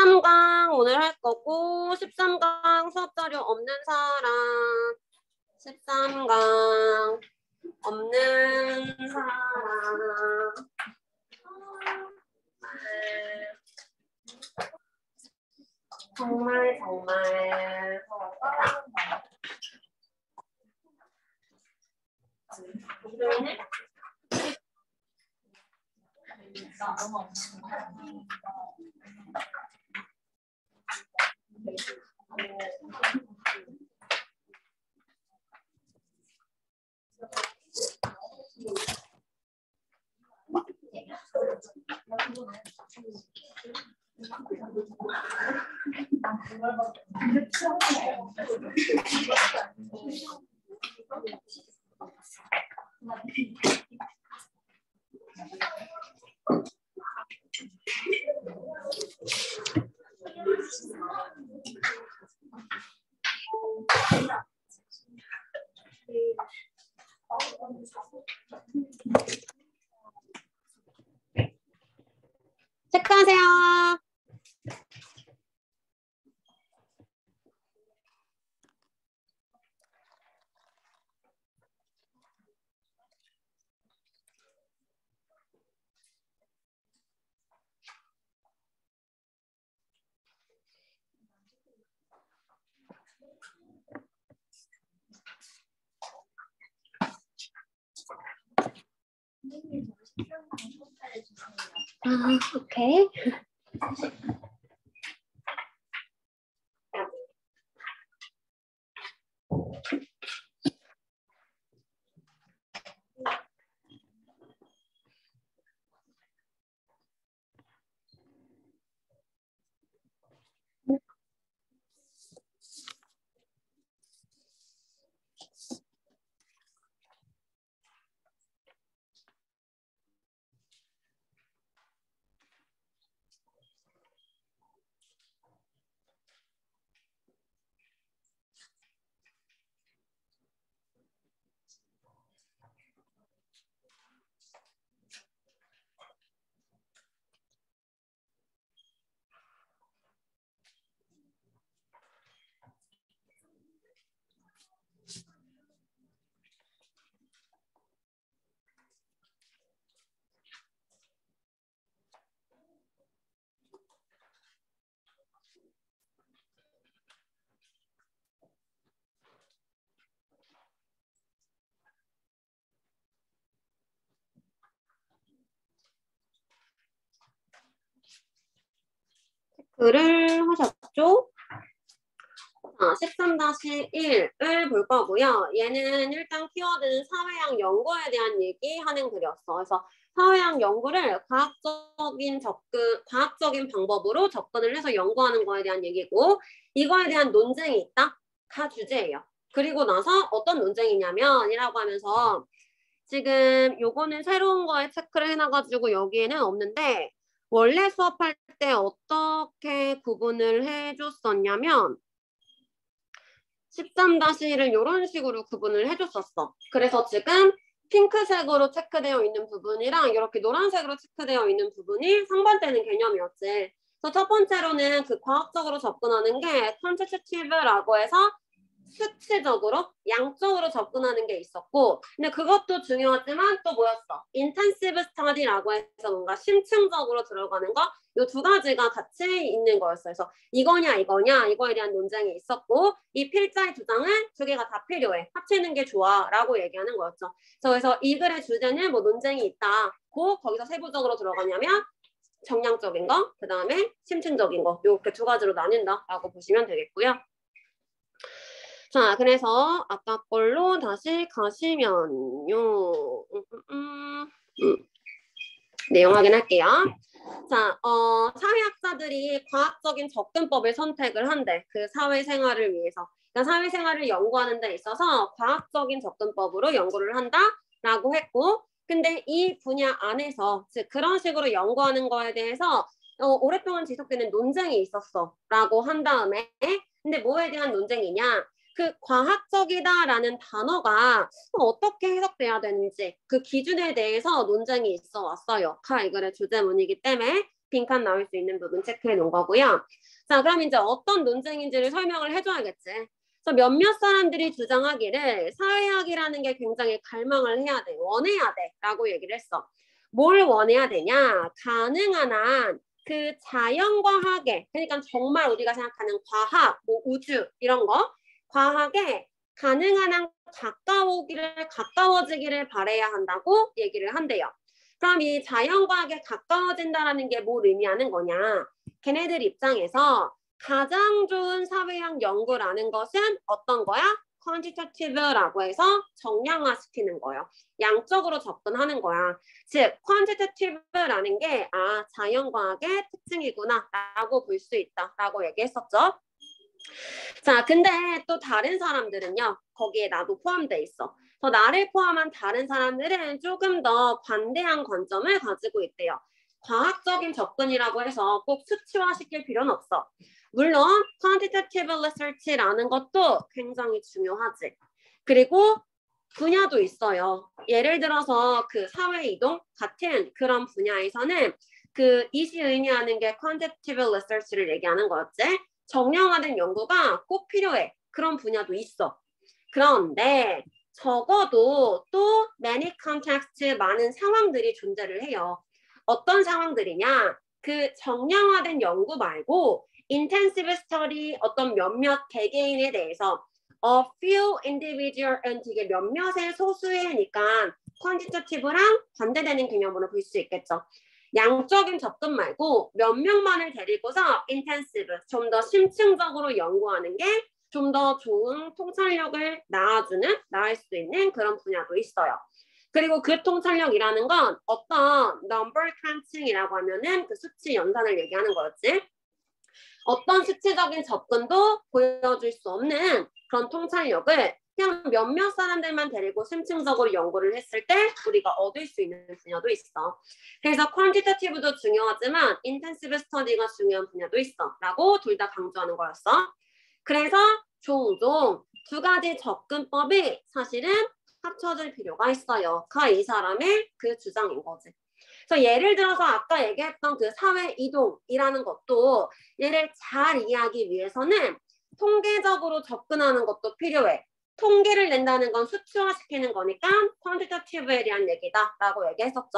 13강 오늘 할 거고 13강 수업 자료 없는 사람 13강 없는 사람 정말 체크하세요. 오케이. 체크를 하셨죠? 13-1을 볼 거고요. 얘는 일단 키워드는 사회학 연구에 대한 얘기하는 글이었어. 그래서 사회학 연구를 과학적인 방법으로 접근을 해서 연구하는 거에 대한 얘기고, 이거에 대한 논쟁이 있다? 가 주제예요. 그리고 나서 어떤 논쟁이냐면 이라고 하면서 지금 요거는 새로운 거에 체크를 해놔가지고 여기에는 없는데, 원래 수업할 때 어떻게 구분을 해줬었냐면 13-1을 이런 식으로 구분을 해줬었어. 그래서 지금 핑크색으로 체크되어 있는 부분이랑 이렇게 노란색으로 체크되어 있는 부분이 상반되는 개념이었지. 그래서 첫 번째로는 그 과학적으로 접근하는 게 quantitative라고 해서 수치적으로, 양적으로 접근하는 게 있었고, 근데 그것도 중요하지만 또 뭐였어? intensive study라고 해서 뭔가 심층적으로 들어가는 거, 이 두 가지가 같이 있는 거였어. 그래서 이거냐 이거에 대한 논쟁이 있었고, 이 필자의 주장은 두 개가 다 필요해. 합치는 게 좋아 라고 얘기하는 거였죠. 그래서 이 글의 주제는 뭐 논쟁이 있다. 거기서 세부적으로 들어가냐면 정량적인 거, 그 다음에 심층적인 거, 이렇게 두 가지로 나뉜다라고 보시면 되겠고요. 자, 그래서 아까 걸로 다시 가시면요. 내용 확인할게요. 자, 사회학자들이 과학적인 접근법을 선택을 한대. 그 사회생활을 위해서. 그러니까 사회생활을 연구하는 데 있어서 과학적인 접근법으로 연구를 한다라고 했고, 근데 이 분야 안에서 즉 그런 식으로 연구하는 거에 대해서 오랫동안 지속되는 논쟁이 있었어 라고 한 다음에, 근데 뭐에 대한 논쟁이냐, 그 과학적이다라는 단어가 어떻게 해석돼야 되는지 그 기준에 대해서 논쟁이 있어 왔어요. 이 글의 주제문이기 때문에 빈칸 나올 수 있는 부분 체크해 놓은 거고요. 자, 그럼 이제 어떤 논쟁인지를 설명을 해줘야겠지. 그래서 몇몇 사람들이 주장하기를 사회학이라는 게 굉장히 갈망을 해야 돼, 원해야 돼 라고 얘기를 했어. 뭘 원해야 되냐? 가능한 한 그 자연과학에, 그러니까 정말 우리가 생각하는 과학, 뭐 우주 이런 거, 과학에 가능한 한 가까워지기를 바라야 한다고 얘기를 한대요. 그럼 이 자연과학에 가까워진다라는 게 뭘 의미하는 거냐? 걔네들 입장에서 가장 좋은 사회학 연구라는 것은 어떤 거야? quantitative라고 해서 정량화시키는 거예요. 양적으로 접근하는 거야. 즉, quantitative라는 게 자연과학의 특징이구나 라고 볼 수 있다 라고 얘기했었죠. 자, 근데 또 다른 사람들은요. 거기에 나도 포함돼 있어. 나를 포함한 다른 사람들은 조금 더 관대한 관점을 가지고 있대요. 과학적인 접근이라고 해서 꼭 수치화시킬 필요는 없어. 물론 quantitative research라는 것도 굉장히 중요하지. 그리고 분야도 있어요. 예를 들어서 그 사회이동 같은 그런 분야에서는 그 이시 의미하는 게 quantitative research를 얘기하는 거였지. 정량화된 연구가 꼭 필요해. 그런 분야도 있어. 그런데 적어도 또 many context 많은 상황들이 존재를 해요. 어떤 상황들이냐? 그 정량화된 연구 말고 intensive study 어떤 몇몇 개개인에 대해서 a few individual은 되게 몇몇의 소수의니까 quantitative랑 반대되는 개념으로 볼 수 있겠죠. 양적인 접근 말고 몇 명만을 데리고서 intensive 좀 더 심층적으로 연구하는 게 좀 더 좋은 통찰력을 낳을 수 있는 그런 분야도 있어요. 그리고 그 통찰력이라는 건 어떤 number crunching이라고 하면은 그 수치 연산을 얘기하는 거였지. 어떤 수치적인 접근도 보여줄 수 없는 그런 통찰력을 그냥 몇몇 사람들만 데리고 심층적으로 연구를 했을 때 우리가 얻을 수 있는 분야도 있어. 그래서 quantitative도 중요하지만 intensive study가 중요한 분야도 있어 라고 둘 다 강조하는 거였어. 그래서 종종 두 가지 접근법이 사실은 합쳐질 필요가 있어요. 이 사람의 그 주장인 거지. 그래서 예를 들어서 아까 얘기했던 그 사회 이동이라는 것도 얘를 잘 이해하기 위해서는 통계적으로 접근하는 것도 필요해. 통계를 낸다는 건 수치화시키는 거니까 quantitative에 대한 얘기다라고 얘기했었죠.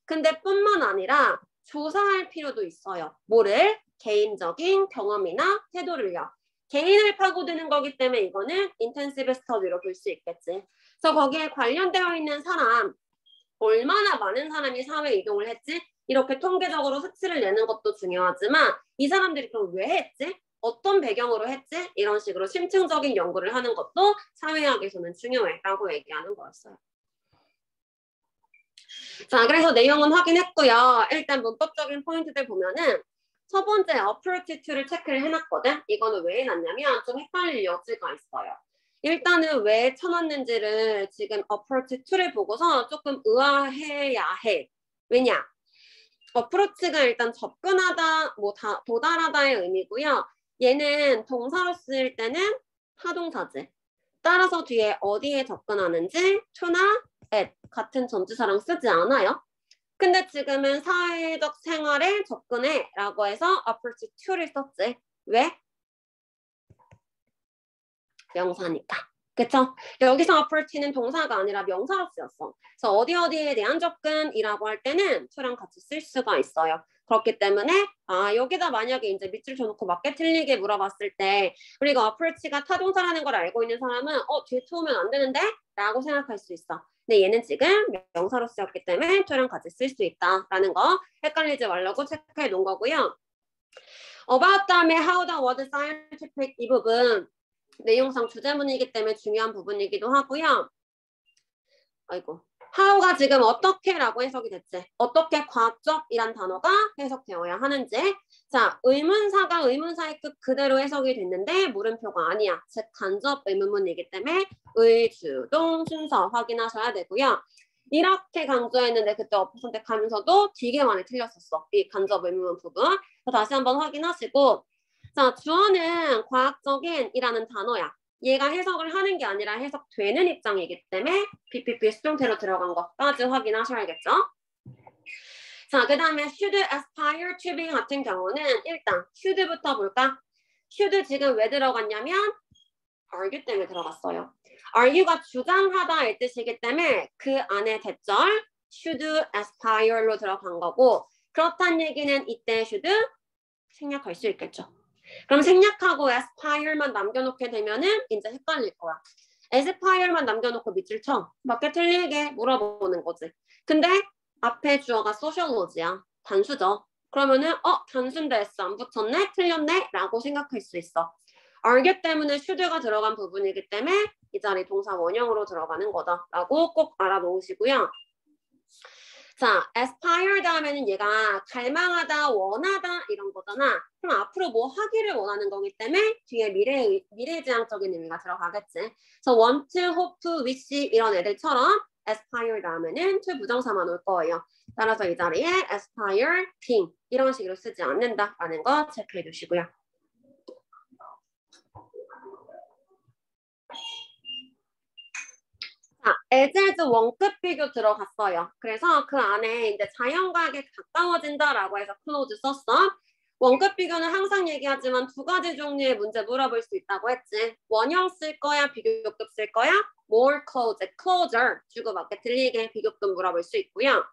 근데 뿐만 아니라 조사할 필요도 있어요. 뭐를? 개인적인 경험이나 태도를요. 개인을 파고드는 거기 때문에 이거는 intensive study로 볼 수 있겠지. 그래서 거기에 관련되어 있는 사람 얼마나 많은 사람이 사회 이동을 했지? 이렇게 통계적으로 수치를 내는 것도 중요하지만 이 사람들이 그럼 왜 했지? 어떤 배경으로 했지? 이런 식으로 심층적인 연구를 하는 것도 사회학에서는 중요해 라고 얘기하는 거였어요. 자, 그래서 내용은 확인했고요. 일단 문법적인 포인트들 보면은 첫 번째 approach to를 체크를 해놨거든. 이거는 왜 해놨냐면 좀 헷갈릴 여지가 있어요. 일단은 왜 쳐놨는지를 지금 approach to를 보고서 조금 의아해야 해. 왜냐? approach가 일단 접근하다, 도달하다의 의미고요. 얘는 동사로 쓰일 때는 타동사지. 따라서 뒤에 어디에 접근하는지 to나 at 같은 전치사랑 쓰지 않아요. 근데 지금은 사회적 생활에 접근해 라고 해서 approach to를 썼지. 왜? 명사니까. 그쵸? 여기서 approach는 동사가 아니라 명사로 쓰였어. 그래서 어디에 대한 접근이라고 할 때는 to랑 같이 쓸 수가 있어요. 그렇기 때문에 여기다 만약에 이제 밑줄 쳐놓고 맞게 틀리게 물어봤을 때 우리가 approach가 타동사라는 걸 알고 있는 사람은 뒤에 to 오면 안 되는데? 라고 생각할 수 있어. 근데 얘는 지금 명사로 쓰였기 때문에 to랑 같이 쓸 수 있다라는 거 헷갈리지 말라고 체크해 놓은 거고요. about 다음에 how the word scientific 이 부분 내용상 주제문이기 때문에 중요한 부분이기도 하고요. how가 지금 어떻게라고 해석이 됐지? 어떻게 과학적이란 단어가 해석되어야 하는지. 자, 의문사가 의문사의 뜻 그대로 해석이 됐는데 물음표가 아니야. 즉 간접 의문문이기 때문에 의, 주, 동, 순서 확인하셔야 되고요. 이렇게 강조했는데 그때 어법 선택하면서도 되게 많이 틀렸었어. 이 간접 의문문 부분. 다시 한번 확인하시고 자, 주어는 과학적인 이라는 단어야. 얘가 해석을 하는 게 아니라 해석되는 입장이기 때문에 PPP 수동태로 들어간 것까지 확인하셔야겠죠. 자, 그 다음에 should aspire to be 같은 경우는 일단 should부터 볼까? should 지금 왜 들어갔냐면 argue 때문에 들어갔어요. argue가 주장하다의 뜻이기 때문에 그 안에 대절 should aspire로 들어간 거고 그렇다는 얘기는 이때 should 생략할 수 있겠죠. 그럼 생략하고 aspire만 남겨놓게 되면은 이제 헷갈릴 거야. aspire만 남겨놓고 밑줄 쳐. 맞게 틀리게 물어보는 거지. 근데 앞에 주어가 sociology야. 단수죠. 그러면은 단수인데 S 안 붙였네? 틀렸네? 라고 생각할 수 있어. argue 때문에 should가 들어간 부분이기 때문에 이 자리 동사 원형으로 들어가는 거다. 라고 꼭 알아놓으시고요. 자, aspire 다음에는 얘가 갈망하다, 원하다 이런 거잖아. 그럼 앞으로 뭐 하기를 원하는 거기 때문에 뒤에 미래지향적인 의미가 들어가겠지. 그래서 want, hope, wish 이런 애들처럼 aspire 다음에는 to 부정사만 올 거예요. 따라서 이 자리에 aspire, being 이런 식으로 쓰지 않는다라는 거 체크해 주시고요. 자, as 원급 비교 들어갔어요. 그래서 그 안에 이제 자연과학에 가까워진다라고 해서 close 썼어. 원급 비교는 항상 얘기하지만 두 가지 종류의 문제 물어볼 수 있다고 했지. 원형 쓸 거야, 비교급 쓸 거야? more close, closer 주고받게 들리게 비교급 물어볼 수 있고요.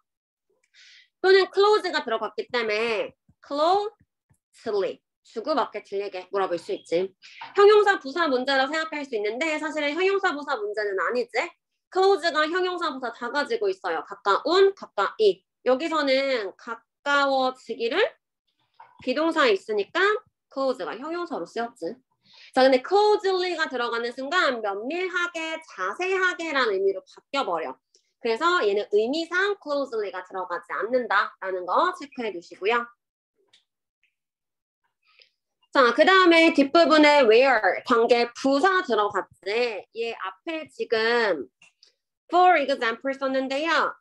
또는 close가 들어갔기 때문에 closely 주고받게 들리게 물어볼 수 있지. 형용사 부사 문제라고 생각할 수 있는데 사실은 형용사 부사 문제는 아니지. close가 형용사 부사 다 가지고 있어요. 가까운, 가까이. 여기서는 가까워지기를 비동사에 있으니까 close가 형용사로 쓰였지. 자, 근데 closely가 들어가는 순간 면밀하게, 자세하게라는 의미로 바뀌어버려. 그래서 얘는 의미상 closely가 들어가지 않는다라는 거 체크해 두시고요. 자, 그 다음에 뒷부분에 where 관계 부사 들어갔지. 얘 앞에 지금 for example 썼는데요.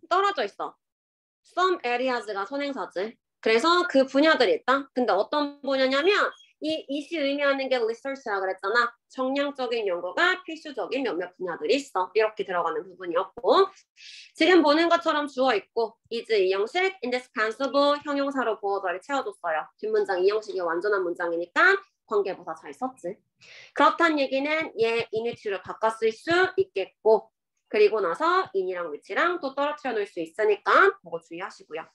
떨어져 있어. some areas가 선행사지. 그래서 그 분야들이 있다. 근데 어떤 분야냐면 이시 의미하는 게 research라고 그랬잖아. 정량적인 연구가 필수적인 몇몇 분야들이 있어. 이렇게 들어가는 부분이었고 지금 보는 것처럼 주어 있고 is 이 형식, indispensable 형용사로 보어자리 채워줬어요. 뒷문장 이 형식이 완전한 문장이니까 관계부사 잘 썼지. 그렇다는 얘기는 얘 in위치로 바꿨을 수 있겠고 그리고 나서 in이랑 which랑 또 떨어뜨려 놓을 수 있으니까 그거 주의하시고요.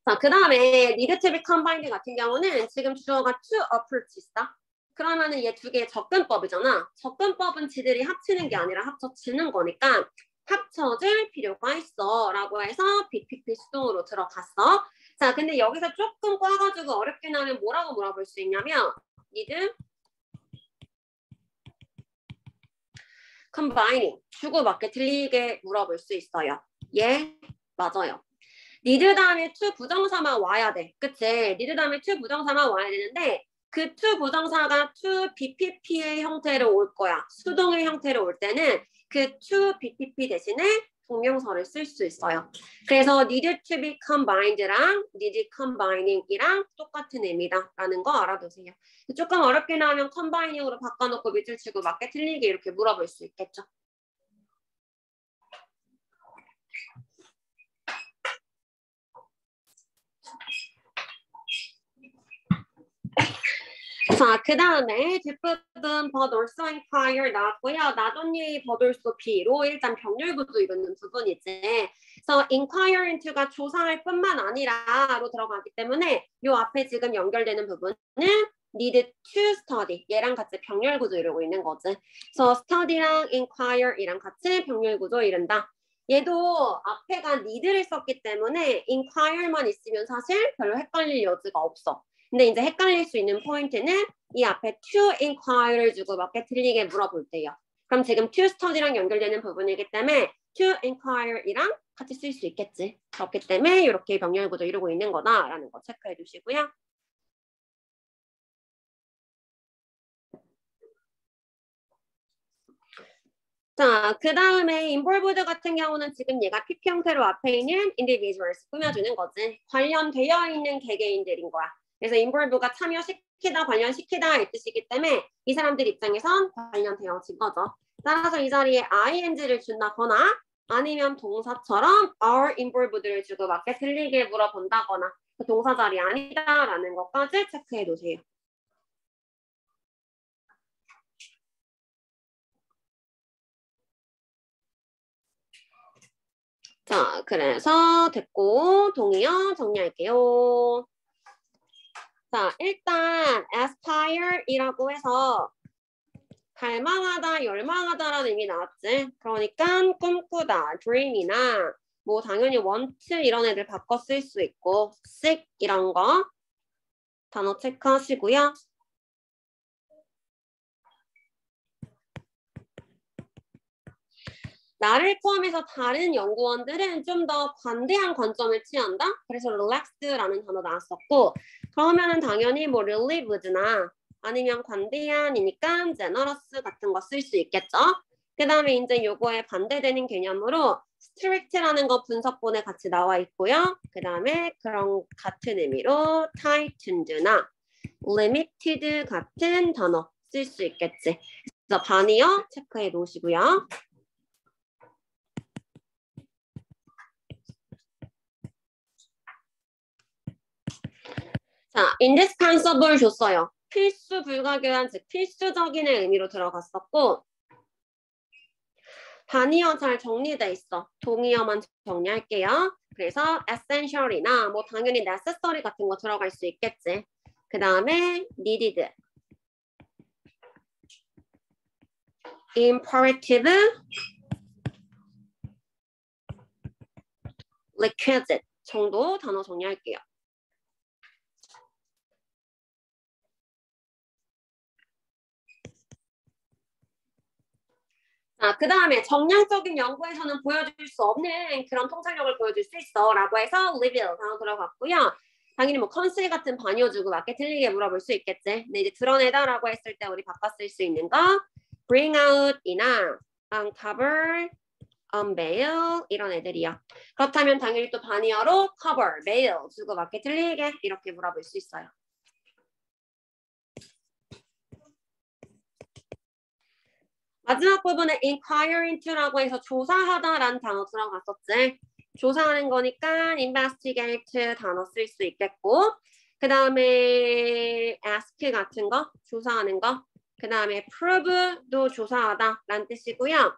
자, 그 다음에 need to be combined 같은 경우는 지금 주어가 to approach 있어. 그러면은 얘 두 개의 접근법이잖아. 접근법은 지들이 합치는 게 아니라 합쳐지는 거니까 합쳐질 필요가 있어 라고 해서 BPP 수동으로 들어갔어. 자, 근데 여기서 조금 꽈가지고 어렵게 나면 뭐라고 물어볼 수 있냐면 need combining 주고받게 들리게 물어볼 수 있어요. 예, 맞아요. need 다음에 to 부정사만 와야 돼. 그치? need 다음에 to 부정사만 와야 되는데 그 to 부정사가 to BPP의 형태로 올 거야. 수동의 형태로 올 때는 그 to BPP 대신에 동명사를 쓸 수 있어요. 그래서 need to be combined랑 need combining이랑 똑같은 의미다 라는 거 알아두세요. 조금 어렵게 나오면 combining으로 바꿔놓고 밑줄 치고 맞게 틀리게 이렇게 물어볼 수 있겠죠. 자, 그 다음에 뒷부분 but also inquire 나왔고요. not only but also be로 일단 병렬구조 이루는 부분이지. 그래서 inquire into가 조사할 뿐만 아니라로 들어가기 때문에 이 앞에 지금 연결되는 부분은 need to study 얘랑 같이 병렬구조 이루고 있는 거지. 그래서 study랑 inquire이랑 같이 병렬구조 이룬다. 얘도 앞에가 need를 썼기 때문에 inquire만 있으면 사실 별로 헷갈릴 여지가 없어. 근데 이제 헷갈릴 수 있는 포인트는 이 앞에 to inquire를 주고 맞게 틀리게 물어볼 때요. 그럼 지금 to study랑 연결되는 부분이기 때문에 to inquire이랑 같이 쓸 수 있겠지. 그렇기 때문에 이렇게 병렬구조 이루고 있는 거다라는 거 체크해 주시고요. 자, 그 다음에 involved 같은 경우는 지금 얘가 PP 형태로 앞에 있는 individuals 꾸며주는 거지. 관련되어 있는 개개인들인 거야. 그래서 involve가 참여시키다, 관련시키다 이 뜻이기 때문에 이 사람들 입장에선 관련되어진 거죠. 따라서 이 자리에 ing를 준다거나 아니면 동사처럼 are involved를 주고 맞게 틀리게 물어본다거나 그 동사 자리 아니다라는 것까지 체크해 놓으세요. 자, 그래서 됐고 동의어 정리할게요. 자, 일단 aspire이라고 해서 갈망하다, 열망하다라는 의미 나왔지. 그러니까 꿈꾸다, dream이나 뭐 당연히 want 이런 애들 바꿔 쓸 수 있고 seek 이런 거 단어 체크하시고요. 나를 포함해서 다른 연구원들은 좀 더 관대한 관점을 취한다. 그래서 relaxed라는 단어 나왔었고 그러면은 당연히 뭐 relieved나 아니면 관대한이니까 generous 같은 거 쓸 수 있겠죠. 그 다음에 이제 요거에 반대되는 개념으로 strict라는 거 분석본에 같이 나와 있고요. 그 다음에 그런 같은 의미로 tightened나 limited 같은 단어 쓸 수 있겠지. 그래서 반이어 체크해 놓으시고요. 자, indispensable 줬어요. 필수 불가결한 즉 필수적인의 의미로 들어갔었고 반의어 잘 정리돼 있어. 동의어만 정리할게요. 그래서 essential이나 뭐 당연히 necessary 같은 거 들어갈 수 있겠지. 그 다음에 needed, imperative, requisite 정도 단어 정리할게요. 자, 그 다음에 정량적인 연구에서는 보여줄 수 없는 그런 통찰력을 보여줄 수 있어 라고 해서 reveal 단어 들어갔고요. 당연히 뭐 컨실 같은 반여 주고 맞게 틀리게 물어볼 수 있겠지. 근데 이제 드러내다 라고 했을 때 우리 바꿔 쓸 수 있는 거 bring out이나 uncover, unveil 이런 애들이요. 그렇다면 당연히 또 반의어로 cover, veil 주고 맞게 틀리게 이렇게 물어볼 수 있어요. 마지막 부분에 inquire into라고 해서 조사하다라는 단어 들어갔었지. 조사하는 거니까 investigate 단어 쓸 수 있겠고 그 다음에 ask 같은 거 조사하는 거 그 다음에 prove도 조사하다 라는 뜻이고요.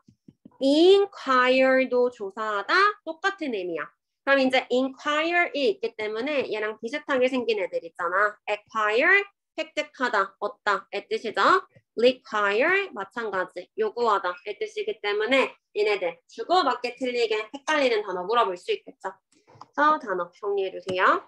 inquire도 조사하다 똑같은 의미야. 그럼 이제 inquire이 있기 때문에 얘랑 비슷하게 생긴 애들 있잖아. acquire 획득하다, 얻다 의 뜻이죠. require 마찬가지 요구하다 의 뜻이기 때문에 얘네들 주고받게 틀리게 헷갈리는 단어 물어볼 수 있겠죠. 그래서 단어 정리해 주세요.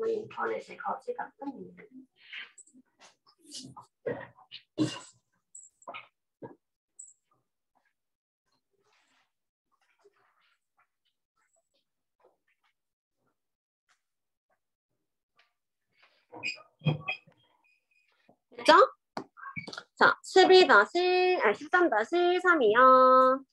인터넷에 거지 같은 됐죠? 자, 13-3이요.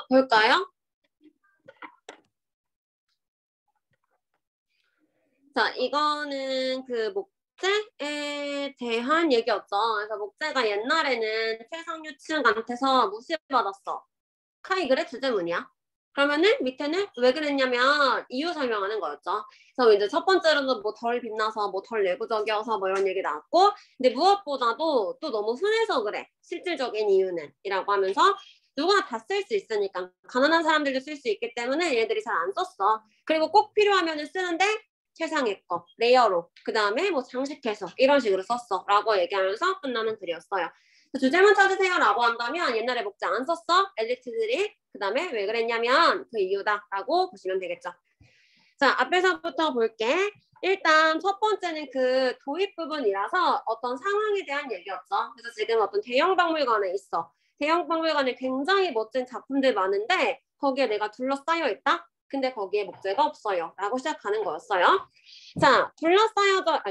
볼까요? 자, 이거는 그 목재에 대한 얘기였죠. 그래서 목재가 옛날에는 최상류층한테서 무시받았어. 카이 그래? 주제문이야. 그러면은 밑에는 왜 그랬냐면 이유 설명하는 거였죠. 그래서 이제 첫 번째로는 뭐 덜 빛나서 뭐 덜 내부적이어서 뭐 이런 얘기 나왔고, 근데 무엇보다도 또 너무 흔해서 그래. 실질적인 이유는 이라고 하면서 누구나 다 쓸 수 있으니까 가난한 사람들도 쓸 수 있기 때문에 얘네들이 잘 안 썼어. 그리고 꼭 필요하면은 쓰는데 최상의 거, 레이어로, 그 다음에 뭐 장식해서 이런 식으로 썼어 라고 얘기하면서 끝나는 글이었어요. 주제문 찾으세요 라고 한다면 옛날에 목재 안 썼어? 엘리트들이. 그 다음에 왜 그랬냐면 그 이유다 라고 보시면 되겠죠. 자, 앞에서부터 볼게. 일단 첫 번째는 그 도입 부분이라서 어떤 상황에 대한 얘기였죠. 그래서 지금 어떤 대형 박물관에 있어. 대형 박물관에 굉장히 멋진 작품들 많은데 거기에 내가 둘러싸여 있다? 근데 거기에 목재가 없어요 라고 시작하는 거였어요. 자, 둘러싸여져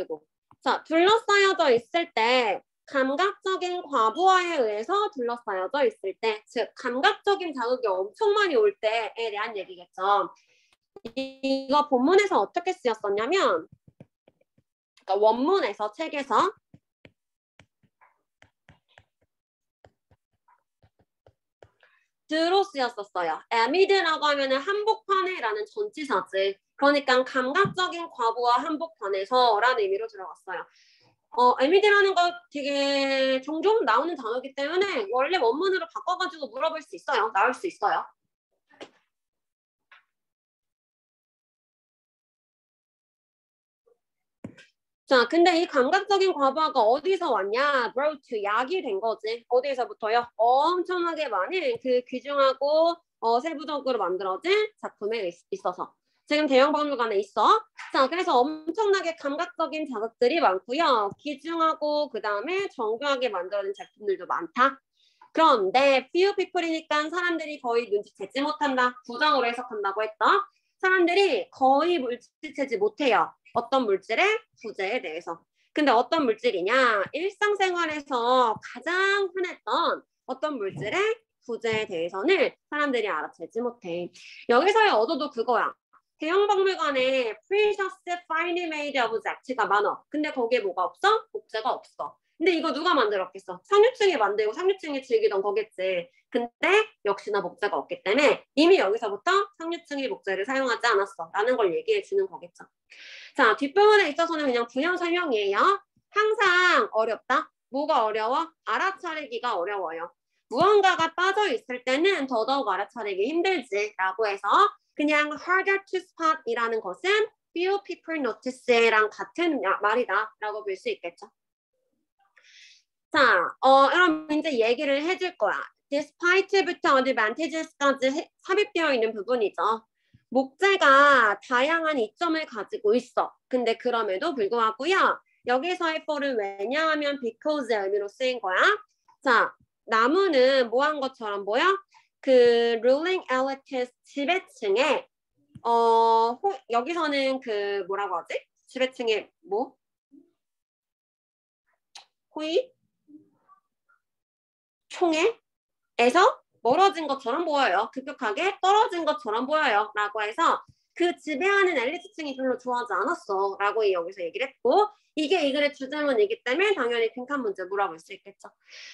있을 때 감각적인 과부하에 의해서 둘러싸여져 있을 때, 즉 감각적인 자극이 엄청 많이 올 때에 대한 얘기겠죠. 이거 본문에서 어떻게 쓰였었냐면, 그러니까 원문에서 책에서 드로 쓰였었어요. 에미드라고 하면은 한복판에라는 전치사지. 그러니까 감각적인 과부하 한복판에서라는 의미로 들어갔어요. 에미드라는 거 되게 종종 나오는 단어이기 때문에 원래 원문으로 바꿔가지고 물어볼 수 있어요. 나올 수 있어요. 자, 근데 이 감각적인 과부하가 어디서 왔냐? brought to 약이 된 거지. 어디서부터요? 엄청나게 많은 그 귀중하고 세부적으로 만들어진 작품에 있어서. 지금 대형 박물관에 있어. 자, 그래서 엄청나게 감각적인 자극들이 많고요. 귀중하고 그 다음에 정교하게 만들어진 작품들도 많다. 그런데 few people이니까 사람들이 거의 눈치채지 못한다. 부정으로 해석한다고 했다. 사람들이 거의 눈치채지 못해요. 어떤 물질의 부재에 대해서. 근데 어떤 물질이냐? 일상생활에서 가장 흔했던 어떤 물질의 부재에 대해서는 사람들이 알아채지 못해. 여기서의 얻어도 그거야. 대형 박물관에 precious finely made object가 많아. 근데 거기에 뭐가 없어? 목재가 없어. 근데 이거 누가 만들었겠어? 상류층이 만들고 상류층이 즐기던 거겠지. 근데 역시나 목재가 없기 때문에 이미 여기서부터 상류층이 목재를 사용하지 않았어 라는 걸 얘기해 주는 거겠죠. 자, 뒷부분에 있어서는 그냥 분형 설명이에요. 항상 어렵다. 뭐가 어려워? 알아차리기가 어려워요. 무언가가 빠져 있을 때는 더더욱 알아차리기 힘들지 라고 해서 그냥 harder to spot 이라는 것은 few people notice랑 같은 말이다 라고 볼 수 있겠죠. 자, 그럼 이제 얘기를 해줄 거야. despite부터 advantages까지 삽입되어 있는 부분이죠. 목재가 다양한 이점을 가지고 있어. 근데 그럼에도 불구하고요. 여기서의 for은 왜냐하면 because의 의미로 쓰인 거야. 자, 나무는 뭐 한 것처럼 보여? 그 ruling elite 지배층에 여기서는 그 뭐라고 하지? 지배층의 뭐? 호의? 총애에서 멀어진 것처럼 보여요. 급격하게 떨어진 것처럼 보여요. 라고 해서 그 지배하는 엘리트층이 별로 좋아하지 않았어. 라고 여기서 얘기를 했고 이게 이 글의 주제문이기 때문에 당연히 빈칸 문제 물어볼 수 있겠죠.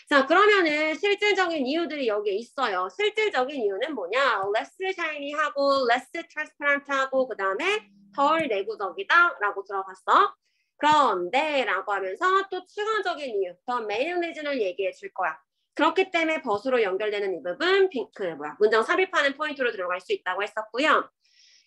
자, 그러면은 실질적인 이유들이 여기에 있어요. 실질적인 이유는 뭐냐? less shiny하고 less transparent하고 그 다음에 덜 내구적이다 라고 들어갔어. 그런데 라고 하면서 또 추가적인 이유, 더 메인 리즌을 얘기해 줄 거야. 그렇기 때문에 벗으로 연결되는 이 부분, 문장 삽입하는 포인트로 들어갈 수 있다고 했었고요.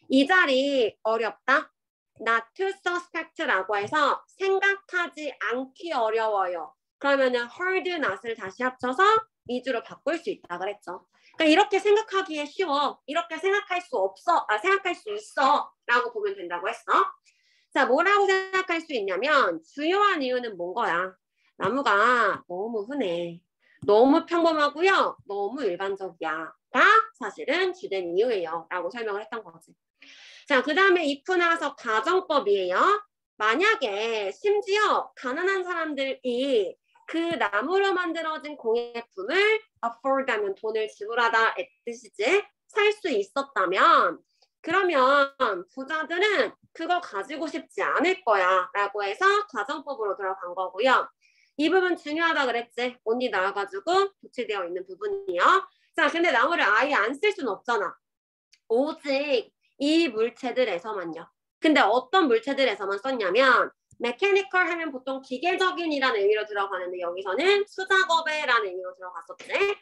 이 자리 어렵다. not to suspect라고 해서 생각하지 않기 어려워요. 그러면은 heard not을 다시 합쳐서 이주로 바꿀 수 있다 그랬죠. 그러니까 이렇게 생각하기에 쉬워. 이렇게 생각할 수 없어. 생각할 수 있어. 라고 보면 된다고 했어. 자, 뭐라고 생각할 수 있냐면 주요한 이유는 뭔 거야? 나무가 너무 흔해. 너무 평범하고요. 너무 일반적이야. 가 사실은 주된 이유예요. 라고 설명을 했던 거지. 자, 그 다음에 if 나와서 가정법이에요. 만약에 심지어 가난한 사람들이 그 나무로 만들어진 공예품을 afford 하면 돈을 지불하다 뜻이지. 살 수 있었다면 그러면 부자들은 그거 가지고 싶지 않을 거야 라고 해서 가정법으로 들어간 거고요. 이 부분 중요하다 그랬지. 온니 나와가지고 도출되어 있는 부분이요. 자, 근데 나무를 아예 안 쓸 수는 없잖아. 오직 이 물체들에서만요. 근데 어떤 물체들에서만 썼냐면 메카니컬 하면 보통 기계적인이라는 의미로 들어가는데 여기서는 수작업에라는 의미로 들어갔었지.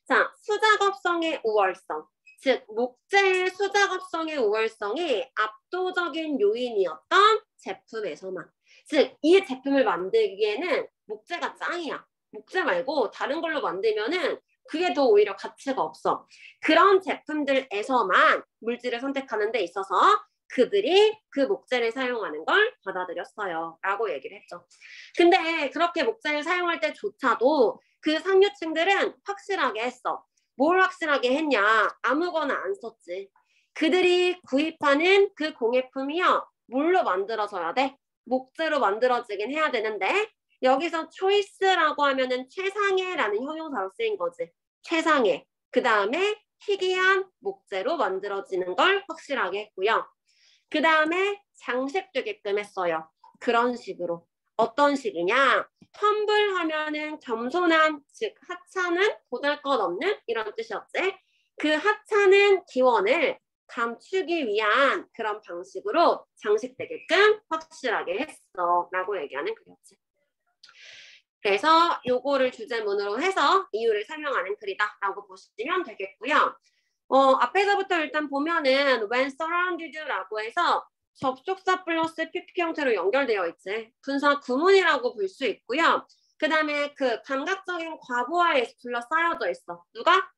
자, 수작업성의 우월성. 즉 목재의 수작업성의 우월성이 압도적인 요인이었던 제품에서만. 즉 이 제품을 만들기에는 목재가 짱이야. 목재 말고 다른 걸로 만들면은 그게 더 오히려 가치가 없어. 그런 제품들에서만 물질을 선택하는 데 있어서 그들이 그 목재를 사용하는 걸 받아들였어요 라고 얘기를 했죠. 근데 그렇게 목재를 사용할 때조차도 그 상류층들은 확실하게 했어. 뭘 확실하게 했냐? 아무거나 안 썼지. 그들이 구입하는 그 공예품이요. 뭘로 만들어져야 돼? 목재로 만들어지긴 해야 되는데 여기서 choice라고 하면은 최상의라는 형용사로 쓰인 거지. 최상의. 그 다음에 희귀한 목재로 만들어지는 걸 확실하게 했고요. 그 다음에 장식되게끔 했어요. 그런 식으로. 어떤 식이냐? humble 하면은 겸손한, 즉 하찮은, 보잘것없는 이런 뜻이었지. 그 하찮은 기원을 감추기 위한 그런 방식으로 장식되게끔 확실하게 했어 라고 얘기하는 글이었지. 그래서 요거를 주제문으로 해서 이유를 설명하는 글이다 라고 보시면 되겠고요. 앞에서부터 일단 보면은 when surrounded라고 해서 접속사 플러스 PP 형태로 연결되어 있지. 분사 구문이라고 볼 수 있고요. 그 다음에 그 감각적인 과거와에 둘러싸여져 있어. 누가?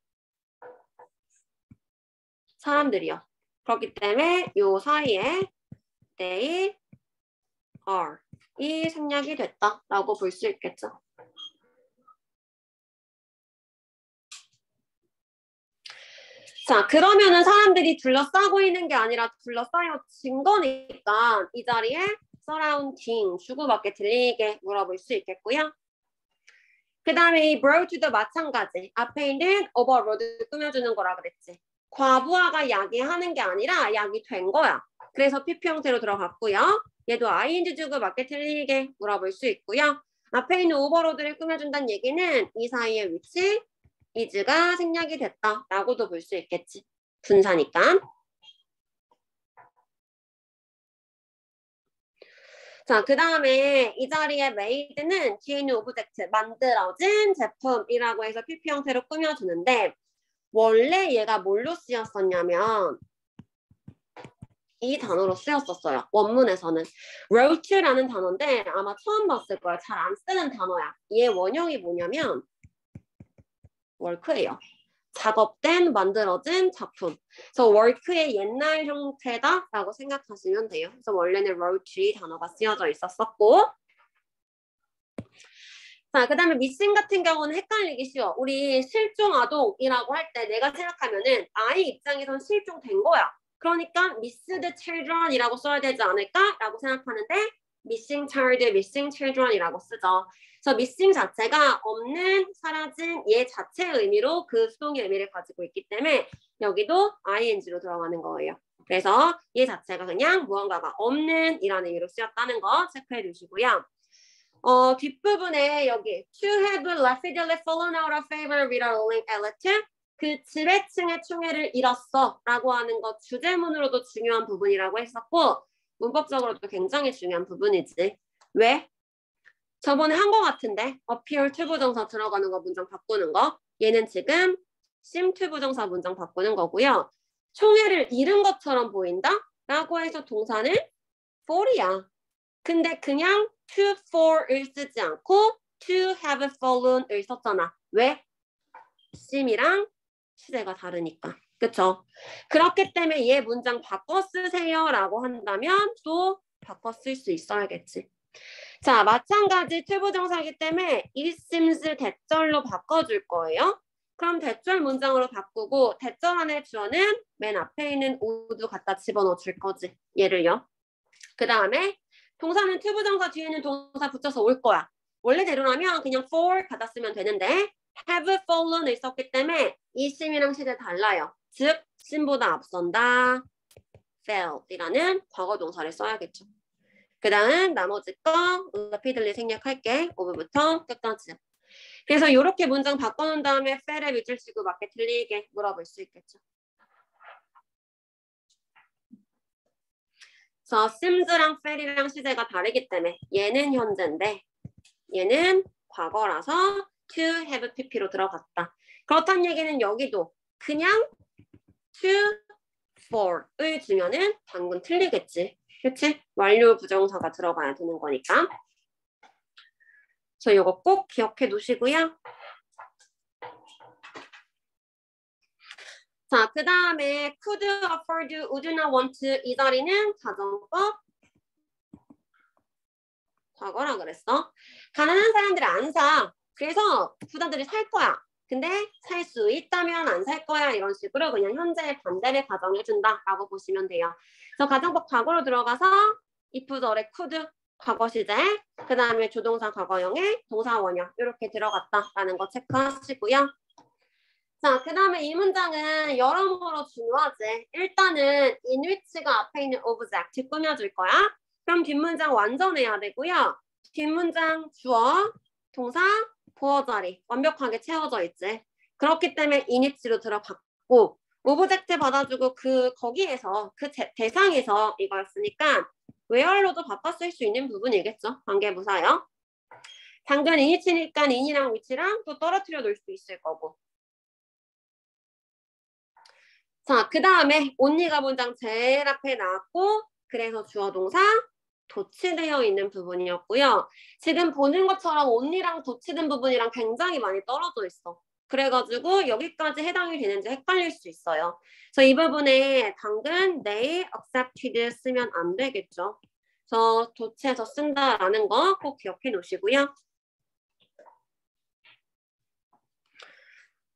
사람들이요. 그렇기 때문에 요 사이에 they are 이 생략이 됐다라고 볼 수 있겠죠. 자, 그러면은 사람들이 둘러싸고 있는 게 아니라 둘러싸여진 거니까 이 자리에 surrounding 주고받게 들리게 물어볼 수 있겠고요. 그 다음에 이 broad도 마찬가지. 앞에 있는 overload 꾸며주는 거라 그랬지. 과부하가 야기하는 게 아니라 야기 된 거야. 그래서 PP 형태로 들어갔고요. 얘도 ing 주고받게 들리게 물어볼 수 있고요. 앞에 있는 overload를 꾸며준다는 얘기는 이 사이의 위치 is가 생략이 됐다라고도 볼 수 있겠지. 분사니까. 자, 그 다음에 이 자리에 made는 뒤에 있는 오브젝트, 만들어진 제품이라고 해서 PP 형태로 꾸며주는데 원래 얘가 뭘로 쓰였었냐면 이 단어로 쓰였었어요. 원문에서는. wrote라는 단어인데 아마 처음 봤을 거야. 잘 안 쓰는 단어야. 얘 원형이 뭐냐면 work예요. 작업된, 만들어진 작품. 그래서 work의 옛날 형태다라고 생각하시면 돼요. 그래서 원래는 wrote 단어가 쓰여져 있었었고 자, 그 다음에 missing 같은 경우는 헷갈리기 쉬워. 우리 실종 아동이라고 할 때 내가 생각하면은 아이 입장에선 실종된 거야. 그러니까 missed children이라고 써야 되지 않을까라고 생각하는데 missing child, missing children이라고 쓰죠. 그래서 missing 자체가 없는, 사라진 얘 자체의 의미로 그 수동의 의미를 가지고 있기 때문에 여기도 ing로 들어가는 거예요. 그래서 얘 자체가 그냥 무언가가 없는 이라는 의미로 쓰였다는 거 체크해 주시고요. 뒷부분에 여기 to have rapidly fallen out of favor with a ruling elite 그 지배층의 총애를 잃었어 라고 하는 것 주제문으로도 중요한 부분이라고 했었고 문법적으로도 굉장히 중요한 부분이지. 왜? 저번에 한 거 같은데 appear to 부정사 들어가는 거 문장 바꾸는 거 얘는 지금 seem to 부정사 문장 바꾸는 거고요. 총애를 잃은 것처럼 보인다? 라고 해서 동사는 fall이야. 근데 그냥 to fall을 쓰지 않고 to have fallen을 썼잖아. 왜? seem이랑 시제가 다르니까. 그쵸? 그렇기 때문에 얘 문장 바꿔 쓰세요 라고 한다면 또 바꿔 쓸 수 있어야겠지. 자, 마찬가지 to 부정사이기 때문에 it seems 대절로 바꿔줄 거예요. 그럼 대절 문장으로 바꾸고 대절 안에 주어는 맨 앞에 있는 would 갖다 집어넣어 줄 거지. 얘를요. 그 다음에 동사는 to 부정사 뒤에는 동사 붙여서 올 거야. 원래대로라면 그냥 for 받았으면 되는데 have fallen을 썼기 때문에 이 심이랑 시제 달라요. 즉 심보다 앞선다. fail이라는 과거 동사를 써야겠죠. 그 다음 나머지 거 repeatedly 생략할게. 오브부터 끝까지. 그래서 이렇게 문장 바꿔놓은 다음에 fail의 밑줄 치고 맞게 틀리게 물어볼 수 있겠죠. 그래서 sims랑 fail이랑 시제가 다르기 때문에 얘는 현재인데 얘는 과거라서 to have pp로 들어갔다. 그렇다는 얘기는 여기도 그냥 to for을 주면은 방금 틀리겠지. 그치? 완료 부정사가 들어가야 되는 거니까. 그래서 이거 꼭 기억해 놓으시고요. 자, 그 다음에 could, afford, would not want 이 자리는 가정법 과거라 그랬어. 가난한 사람들이 안 사. 그래서 부자들이 살 거야. 근데 살 수 있다면 안 살 거야. 이런 식으로 그냥 현재의 반대를 가정해준다 라고 보시면 돼요. 그래서 가정법 과거로 들어가서 if절의 could 과거 시제, 그 다음에 조동사 과거형의 동사 원형 이렇게 들어갔다라는 거 체크하시고요. 자, 그 다음에 이 문장은 여러모로 중요하지. 일단은 in which가 앞에 있는 object 꾸며줄 거야. 그럼 뒷문장 완전해야 되고요. 뒷문장 주어, 동사, 보어 자리 완벽하게 채워져 있지. 그렇기 때문에 in which로 들어갔고 object 받아주고 거기에서 그 대상에서 이거였으니까 where로도 바꿔 쓸 수 있는 부분이겠죠. 관계부사요. 당근 in which니까 in이랑 which랑 또 떨어뜨려 놓을 수 있을 거고. 자, 그 다음에 only가 문장 제일 앞에 나왔고 그래서 주어 동사 도치되어 있는 부분이었고요. 지금 보는 것처럼 only랑 도치된 부분이랑 굉장히 많이 떨어져 있어. 그래가지고 여기까지 해당이 되는지 헷갈릴 수 있어요. 그래서 이 부분에 당근 they accepted 쓰면 안 되겠죠. 그래서 도치해서 쓴다라는 거 꼭 기억해 놓으시고요.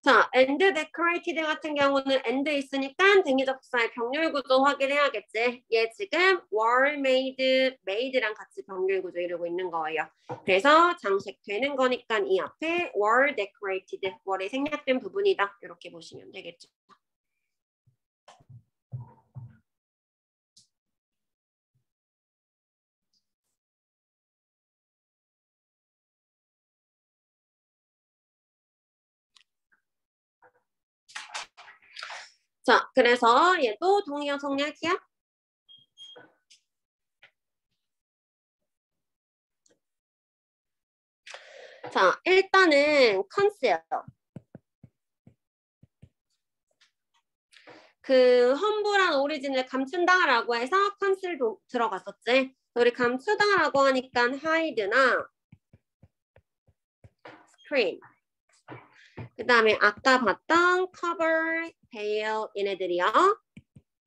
자, and decorated 같은 경우는 and 있으니까 대미접사의 병렬 구조 확인해야겠지. 얘 지금 were made, made랑 같이 병렬 구조 이루고 있는 거예요. 그래서 장식되는 거니까 이 앞에 were decorated, were이 생략된 부분이다. 이렇게 보시면 되겠죠. 자, 그래서 얘도 동의어 성략이야. 자, 일단은 컨셉. 그 험블한 오리진을 감춘다라고 해서 컨셉 들어갔었지. 우리 감추다라고 하니까 hide나 screen. 그 다음에 아까 봤던 cover, veil 얘네들이요.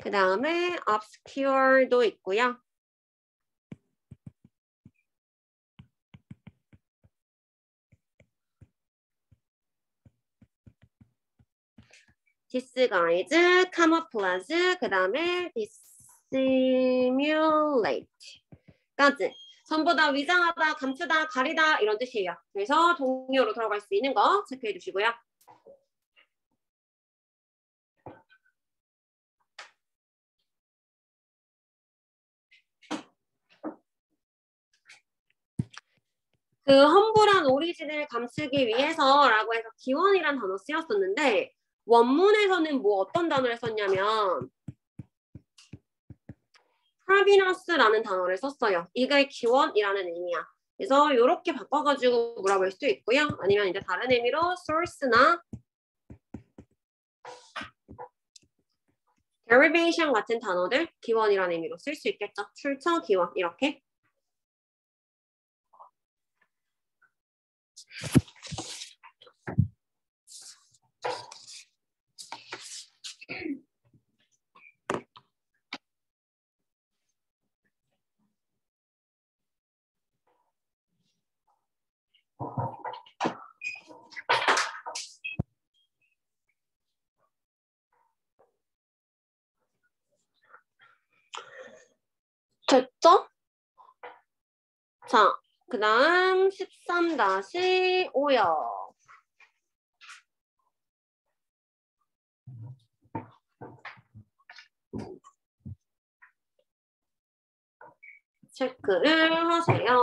그 다음에 obscure도 있고요. disguise, camouflage, 그 다음에 dissimulate까지. 전부 다 위장하다, 감추다, 가리다 이런 뜻이에요. 그래서 동의어로 들어갈 수 있는 거 체크해 주시고요. 그 험블한 오리진을 감추기 위해서라고 해서 기원이란 단어 쓰였었는데 원문에서는 뭐 어떤 단어를 썼냐면 프라비너스라는 단어를 썼어요. 이게 기원이라는 의미야. 그래서 이렇게 바꿔가지고 물어볼 수 있고요. 아니면 이제 다른 의미로 source나 derivation 같은 단어들 기원이라는 의미로 쓸 수 있겠죠. 출처, 기원 이렇게. 됐죠? 자, 그 다음 13-5요. 체크를 하세요.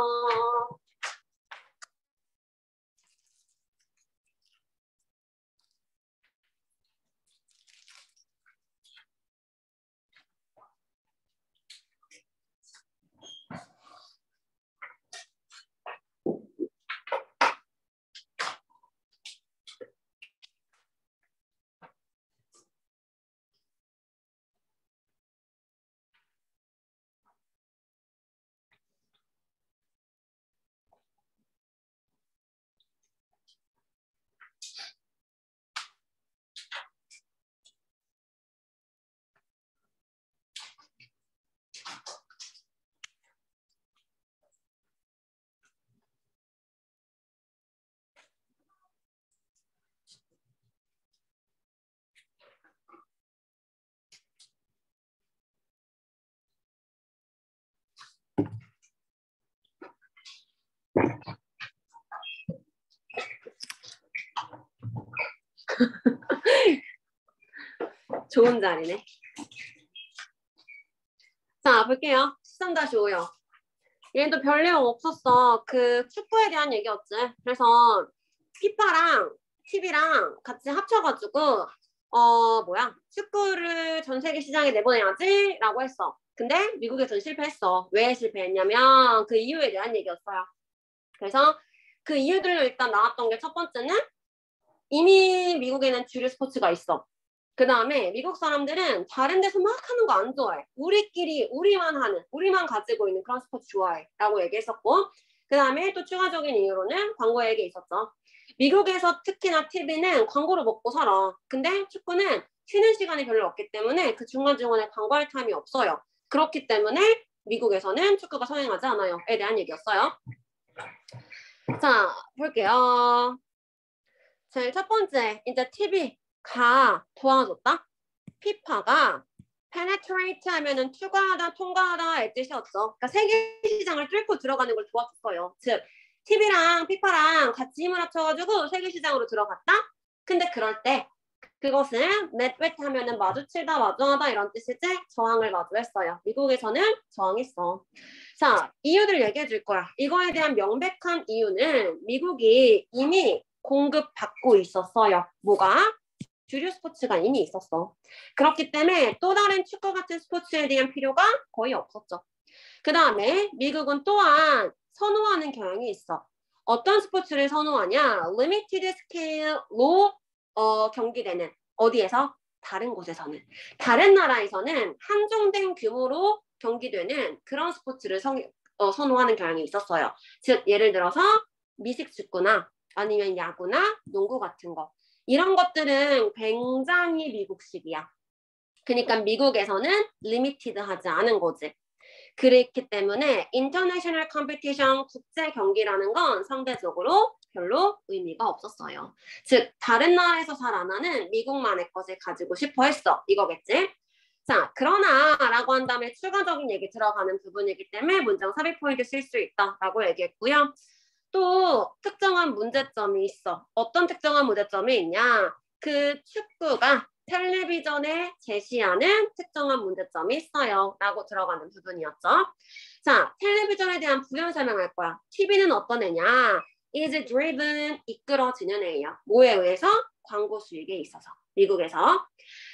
좋은 자리네. 자, 볼게요. 13-5요. 얘도 별 내용 없었어. 그 축구에 대한 얘기였지. 그래서 피파랑 TV랑 같이 합쳐가지고 축구를 전 세계 시장에 내보내야지 라고 했어. 근데 미국에서는 실패했어. 왜 실패했냐면 그 이유에 대한 얘기였어요. 그래서 그 이유들로 일단 나왔던 게 첫 번째는 이미 미국에는 주류 스포츠가 있어. 그 다음에 미국 사람들은 다른 데서 막 하는 거 안 좋아해. 우리끼리 우리만 가지고 있는 그런 스포츠 좋아해 라고 얘기했었고, 그 다음에 또 추가적인 이유로는 광고 얘기 있었죠. 미국에서 특히나 TV는 광고를 먹고 살아. 근데 축구는 쉬는 시간이 별로 없기 때문에 그 중간중간에 광고할 타임이 없어요. 그렇기 때문에 미국에서는 축구가 성행하지 않아요.에 대한 얘기였어요. 자, 볼게요. 제일 첫 번째, 이제 TV가 도와줬다. 피파가 penetrate 하면은 추가하다, 통과하다의 뜻이었죠. 그러니까 세계 시장을 뚫고 들어가는 걸 도와줬어요. 즉, TV랑 피파랑 같이 힘을 합쳐가지고 세계 시장으로 들어갔다. 근데 그럴 때 그것은 met 하면은 마주치다, 마주하다 이런 뜻이지 저항을 마주했어요. 미국에서는 저항했어. 자, 이유들 얘기해 줄 거야. 이거에 대한 명백한 이유는 미국이 이미 공급받고 있었어요. 뭐가? 주류 스포츠가 이미 있었어. 그렇기 때문에 또 다른 축구 같은 스포츠에 대한 필요가 거의 없었죠. 그 다음에 미국은 또한 선호하는 경향이 있어. 어떤 스포츠를 선호하냐? Limited scale로 경기되는 어디에서? 다른 곳에서는. 다른 나라에서는 한정된 규모로 경기되는 그런 스포츠를 선호하는 경향이 있었어요. 즉 예를 들어서 미식축구나 아니면 야구나 농구 같은 거. 이런 것들은 굉장히 미국식이야. 그러니까 미국에서는 리미티드하지 않은 거지. 그렇기 때문에 인터내셔널 컴피티션 국제 경기라는 건 상대적으로 별로 의미가 없었어요. 즉 다른 나라에서 잘 안 하는 미국만의 것을 가지고 싶어 했어. 이거겠지? 자, 그러나 라고 한 다음에 추가적인 얘기 들어가는 부분이기 때문에 문장 삽입 포인트 쓸 수 있다라고 얘기했고요. 또 특정한 문제점이 있어. 어떤 특정한 문제점이 있냐? 그 축구가 텔레비전에 제시하는 특정한 문제점이 있어요. 라고 들어가는 부분이었죠. 자, 텔레비전에 대한 부연 설명할 거야. TV는 어떤 애냐? is driven, 이끌어지는 애예요. 뭐에 의해서? 광고 수익에 있어서. 미국에서.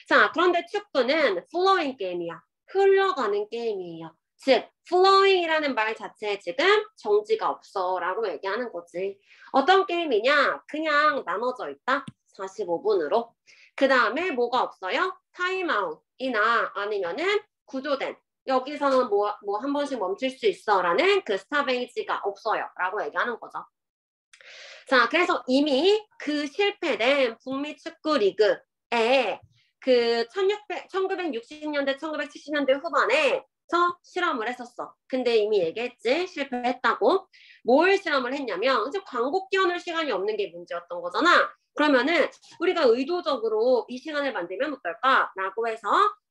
자, 그런데 축구는 flowing 게임이야. 흘러가는 게임이에요. 즉, flowing이라는 말 자체에 지금 정지가 없어 라고 얘기하는 거지. 어떤 게임이냐? 그냥 나눠져 있다. 45분으로. 그 다음에 뭐가 없어요? 타임아웃이나 아니면은 구조된 여기서는 뭐 한 번씩 멈출 수 있어 라는 그 스탑에이지가 없어요 라고 얘기하는 거죠. 자, 그래서 이미 그 실패된 북미 축구 리그에 그 1960년대 1970년대 후반에 실험을 했었어. 근데 이미 얘기했지 실패했다고. 뭘 실험을 했냐면 이제 광고 끼워넣을 시간이 없는 게 문제였던 거잖아. 그러면은 우리가 의도적으로 이 시간을 만들면 어떨까? 라고 해서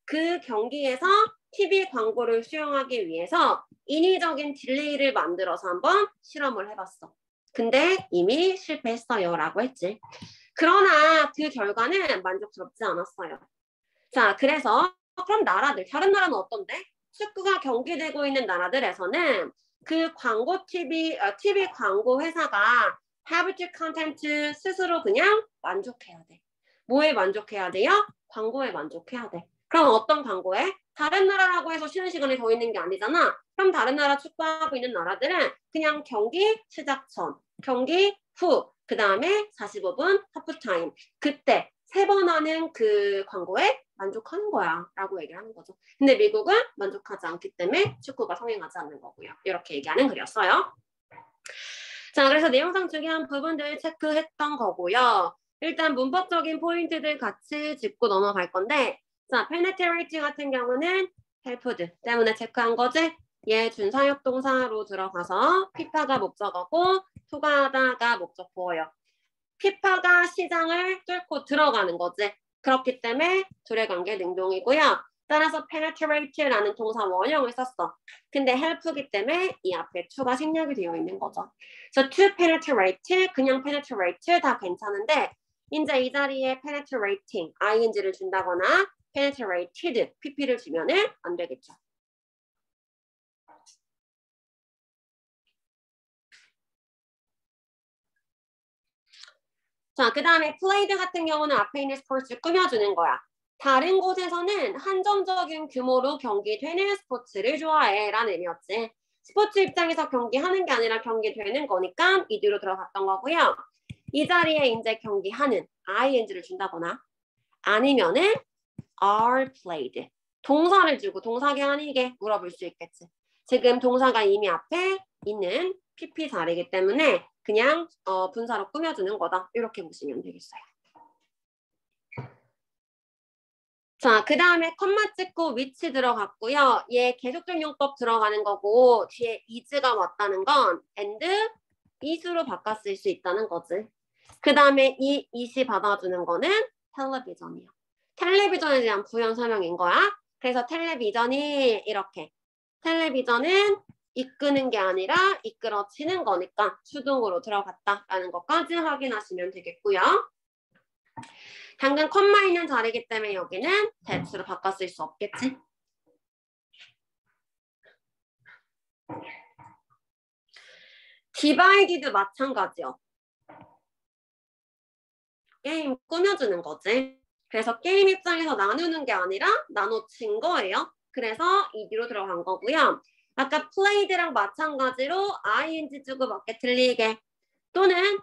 그 경기에서 TV 광고를 수용하기 위해서 인위적인 딜레이를 만들어서 한번 실험을 해봤어. 근데 이미 실패했어요 라고 했지. 그러나 그 결과는 만족스럽지 않았어요. 자, 그래서 그럼 나라들, 다른 나라는 어떤데? 축구가 경기되고 있는 나라들에서는 그 광고 TV 광고 회사가 하비트 컨텐츠 스스로 그냥 만족해야 돼. 뭐에 만족해야 돼요? 광고에 만족해야 돼. 그럼 어떤 광고에? 다른 나라라고 해서 쉬는 시간이 더 있는 게 아니잖아. 그럼 다른 나라 축구하고 있는 나라들은 그냥 경기 시작 전, 경기 후, 그 다음에 45분 하프타임. 그때 3번 하는 그 광고에 만족하는 거야 라고 얘기를 하는 거죠. 근데 미국은 만족하지 않기 때문에 축구가 성행하지 않는 거고요. 이렇게 얘기하는 글이었어요. 자, 그래서 내용상 중요한 부분들 체크했던 거고요. 일단 문법적인 포인트들 같이 짚고 넘어갈 건데, 자, penetrate 같은 경우는 helped 때문에 체크한 거지. 얘 준사역 동사로 들어가서 피파가 목적어고 투가하다가 목적보어요. 피파가 시장을 뚫고 들어가는 거지. 그렇기 때문에 둘의 관계 능동이고요. 따라서 penetrate라는 동사 원형을 썼어. 근데 help기 때문에 이 앞에 to가 생략이 되어 있는 거죠. 그래서 to penetrate, 그냥 penetrate 다 괜찮은데 이제 이 자리에 penetrating, ing를 준다거나 penetrated, pp를 주면은 안 되겠죠. 자, 그 다음에 played 같은 경우는 앞에 있는 스포츠를 꾸며주는 거야. 다른 곳에서는 한정적인 규모로 경기되는 스포츠를 좋아해 라는 의미였지. 스포츠 입장에서 경기하는 게 아니라 경기되는 거니까 이 뒤로 들어갔던 거고요. 이 자리에 이제 경기하는 ing를 준다거나 아니면은 are played 동사를 주고 동사게 아니게 물어볼 수 있겠지. 지금 동사가 이미 앞에 있는 PP 자리이기 때문에 그냥 분사로 꾸며주는 거다. 이렇게 보시면 되겠어요. 자, 그 다음에 컴마 찍고 위치 들어갔고요. 얘 계속적 용법 들어가는 거고 뒤에 is가 왔다는 건 and, is로 바꿨을 수 있다는 거지. 그 다음에 이 is이 받아주는 거는 텔레비전이요. 텔레비전에 대한 부연 설명인 거야. 그래서 텔레비전이 이렇게 텔레비전은 이끄는 게 아니라 이끌어지는 거니까 수동으로 들어갔다라는 것까지 확인하시면 되겠고요. 당근 컴마 있는 자리이기 때문에 여기는 that로 바꿨을 수 없겠지. divided 마찬가지요. 게임 꾸며주는 거지. 그래서 게임 입장에서 나누는 게 아니라 나눠진 거예요. 그래서 이 뒤로 들어간 거고요. 아까 played랑 마찬가지로 ing 주고 맞게 틀리게 또는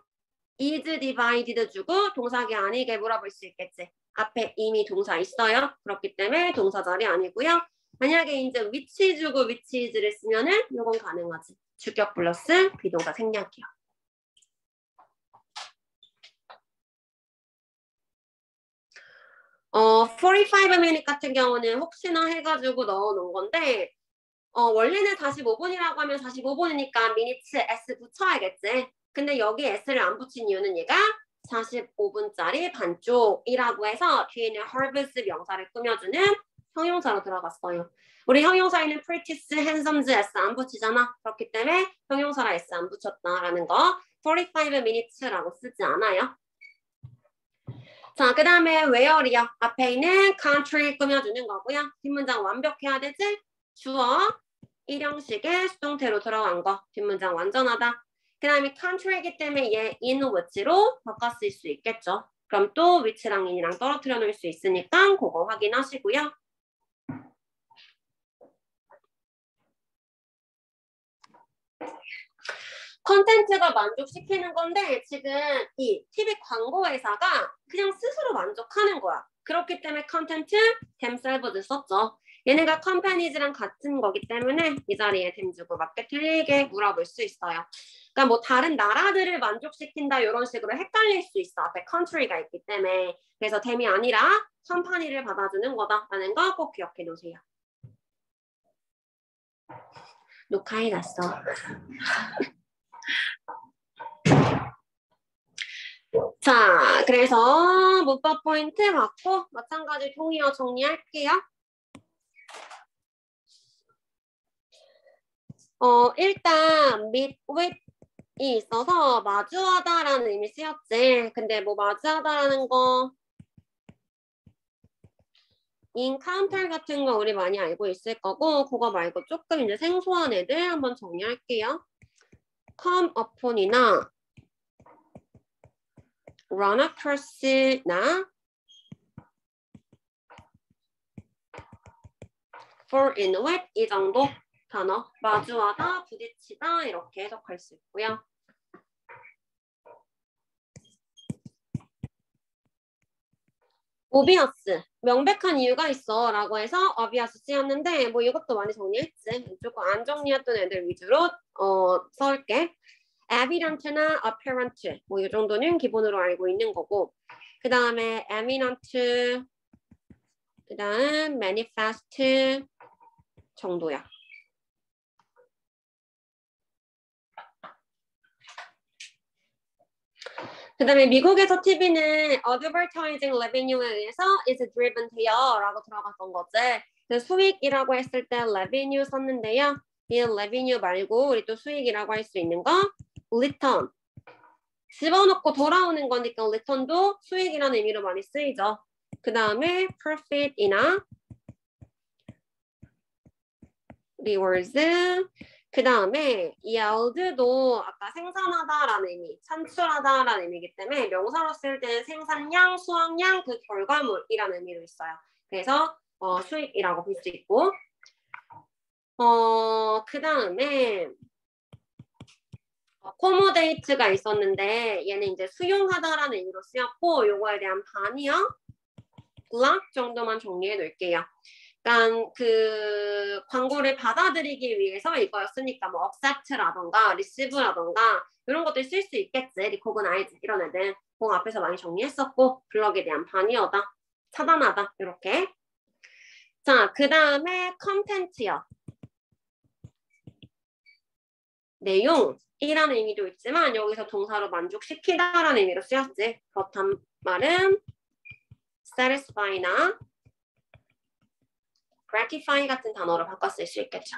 is divided 주고 동사가 아니게 물어볼 수 있겠지. 앞에 이미 동사 있어요. 그렇기 때문에 동사 자리 아니고요. 만약에 이제 which 주고 which is를 쓰면은 이건 가능하지. 주격 플러스 비동사 생략이요. 어, 45 minute 같은 경우는 혹시나 해가지고 넣어놓은 건데 원래는 45분이라고 하면 45분이니까 minutes s 붙여야겠지. 근데 여기 s를 안 붙인 이유는 얘가 45분짜리 반쪽이라고 해서 뒤에 있는 harvest 명사를 꾸며주는 형용사로 들어갔어요. 우리 형용사에는 pretty's, handsome's s 안 붙이잖아. 그렇기 때문에 형용사라 s 안 붙였다라는 거 45 minutes라고 쓰지 않아요. 자, 그 다음에 where이요. 앞에 있는 country 꾸며주는 거고요. 뒷문장 완벽해야 되지? 주어, 일형식의 수동태로 들어간 거. 뒷문장 완전하다. 그 다음에 country이기 때문에 얘 in which로 바꿨을 수 있겠죠. 그럼 또 which랑 in이랑 떨어뜨려 놓을 수 있으니까 그거 확인하시고요. 컨텐츠가 만족시키는 건데 지금 이 TV 광고 회사가 그냥 스스로 만족하는 거야. 그렇기 때문에 컨텐츠 themselves 썼죠. 얘네가 컴퍼니즈랑 같은 거기 때문에 이 자리에 댐 주고 맞게 틀리게 물어볼 수 있어요. 그러니까 뭐 다른 나라들을 만족시킨다 이런 식으로 헷갈릴 수 있어. 앞에 country가 있기 때문에. 그래서 댐이 아니라 컴퍼니를 받아주는 거다라는 거 꼭 기억해 놓으세요. 녹화해놨어. 자, 그래서 문법 포인트 맞고 마찬가지 동의어 정리할게요. 일단 meet with 이 있어서 마주하다라는 의미 쓰였지. 근데 뭐 마주하다라는 거 encounter 같은 거 우리 많이 알고 있을 거고 그거 말고 조금 이제 생소한 애들 한번 정리할게요. come upon이나 run across나 fall in with 이 정도 단어 마주하다, 부딪히다 이렇게 해석할 수 있고요. obvious 명백한 이유가 있어 라고 해서 obvious 쓰였는데 뭐 이것도 많이 정리했지. 조금 안 정리했던 애들 위주로 써올게. evident나 apparent 뭐 이 정도는 기본으로 알고 있는 거고 그 다음에 eminent 그 다음 manifest 정도야. 그 다음에 미국에서 TV는 advertising revenue에 의해서 is driven 돼요 라고 들어갔던 거지. 수익이라고 했을 때 revenue 썼는데요. 이 revenue 말고 우리 또 수익이라고 할 수 있는 거 return 집어넣고 돌아오는 거니까 return도 수익이라는 의미로 많이 쓰이죠. 그 다음에 profit이나 rewards 그 다음에 yield도 아까 생산하다라는 의미, 산출하다라는 의미이기 때문에 명사로 쓸 때는 생산량, 수확량, 그 결과물이라는 의미로 있어요. 그래서 수익이라고 볼 수 있고 그 다음에 accommodate가 있었는데 얘는 이제 수용하다라는 의미로 쓰였고 요거에 대한 반이요. block 정도만 정리해 놓을게요. 그러니까 그 광고를 받아들이기 위해서 이거였으니까 뭐 accept라던가 receive라던가 이런 것들 쓸 수 있겠지. recognize 이런 애들 공 앞에서 많이 정리했었고 블럭에 대한 반이어다 차단하다 이렇게. 자, 그 다음에 content요. 내용이라는 의미도 있지만 여기서 동사로 만족시키다라는 의미로 쓰였지. 그렇단 말은 satisfy나 gratify 같은 단어로 바꿔 쓸 수 있겠죠.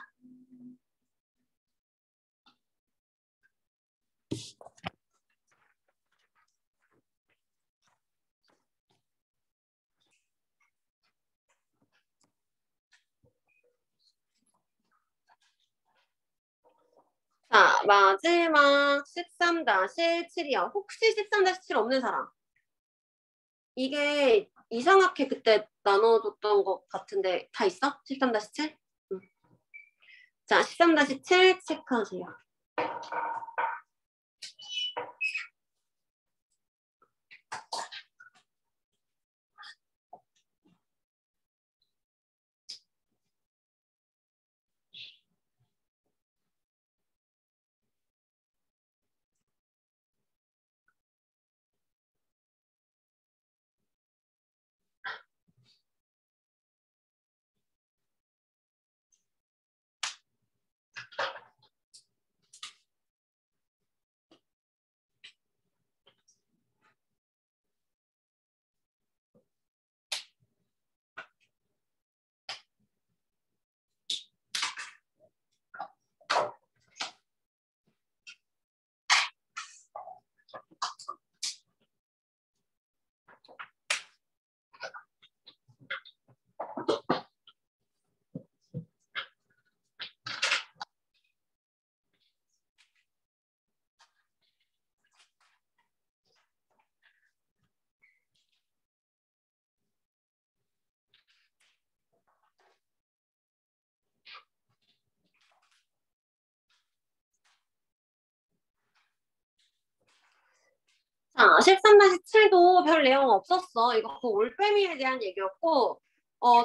자, 마지막 13-7이요. 혹시 13-7 없는 사람? 이게 이상하게 그때 나눠줬던 것 같은데 다 있어? 13-7? 응. 자, 13-7 체크하세요. 자, 13-7도 별 내용 없었어. 이거 그 올빼미에 대한 얘기였고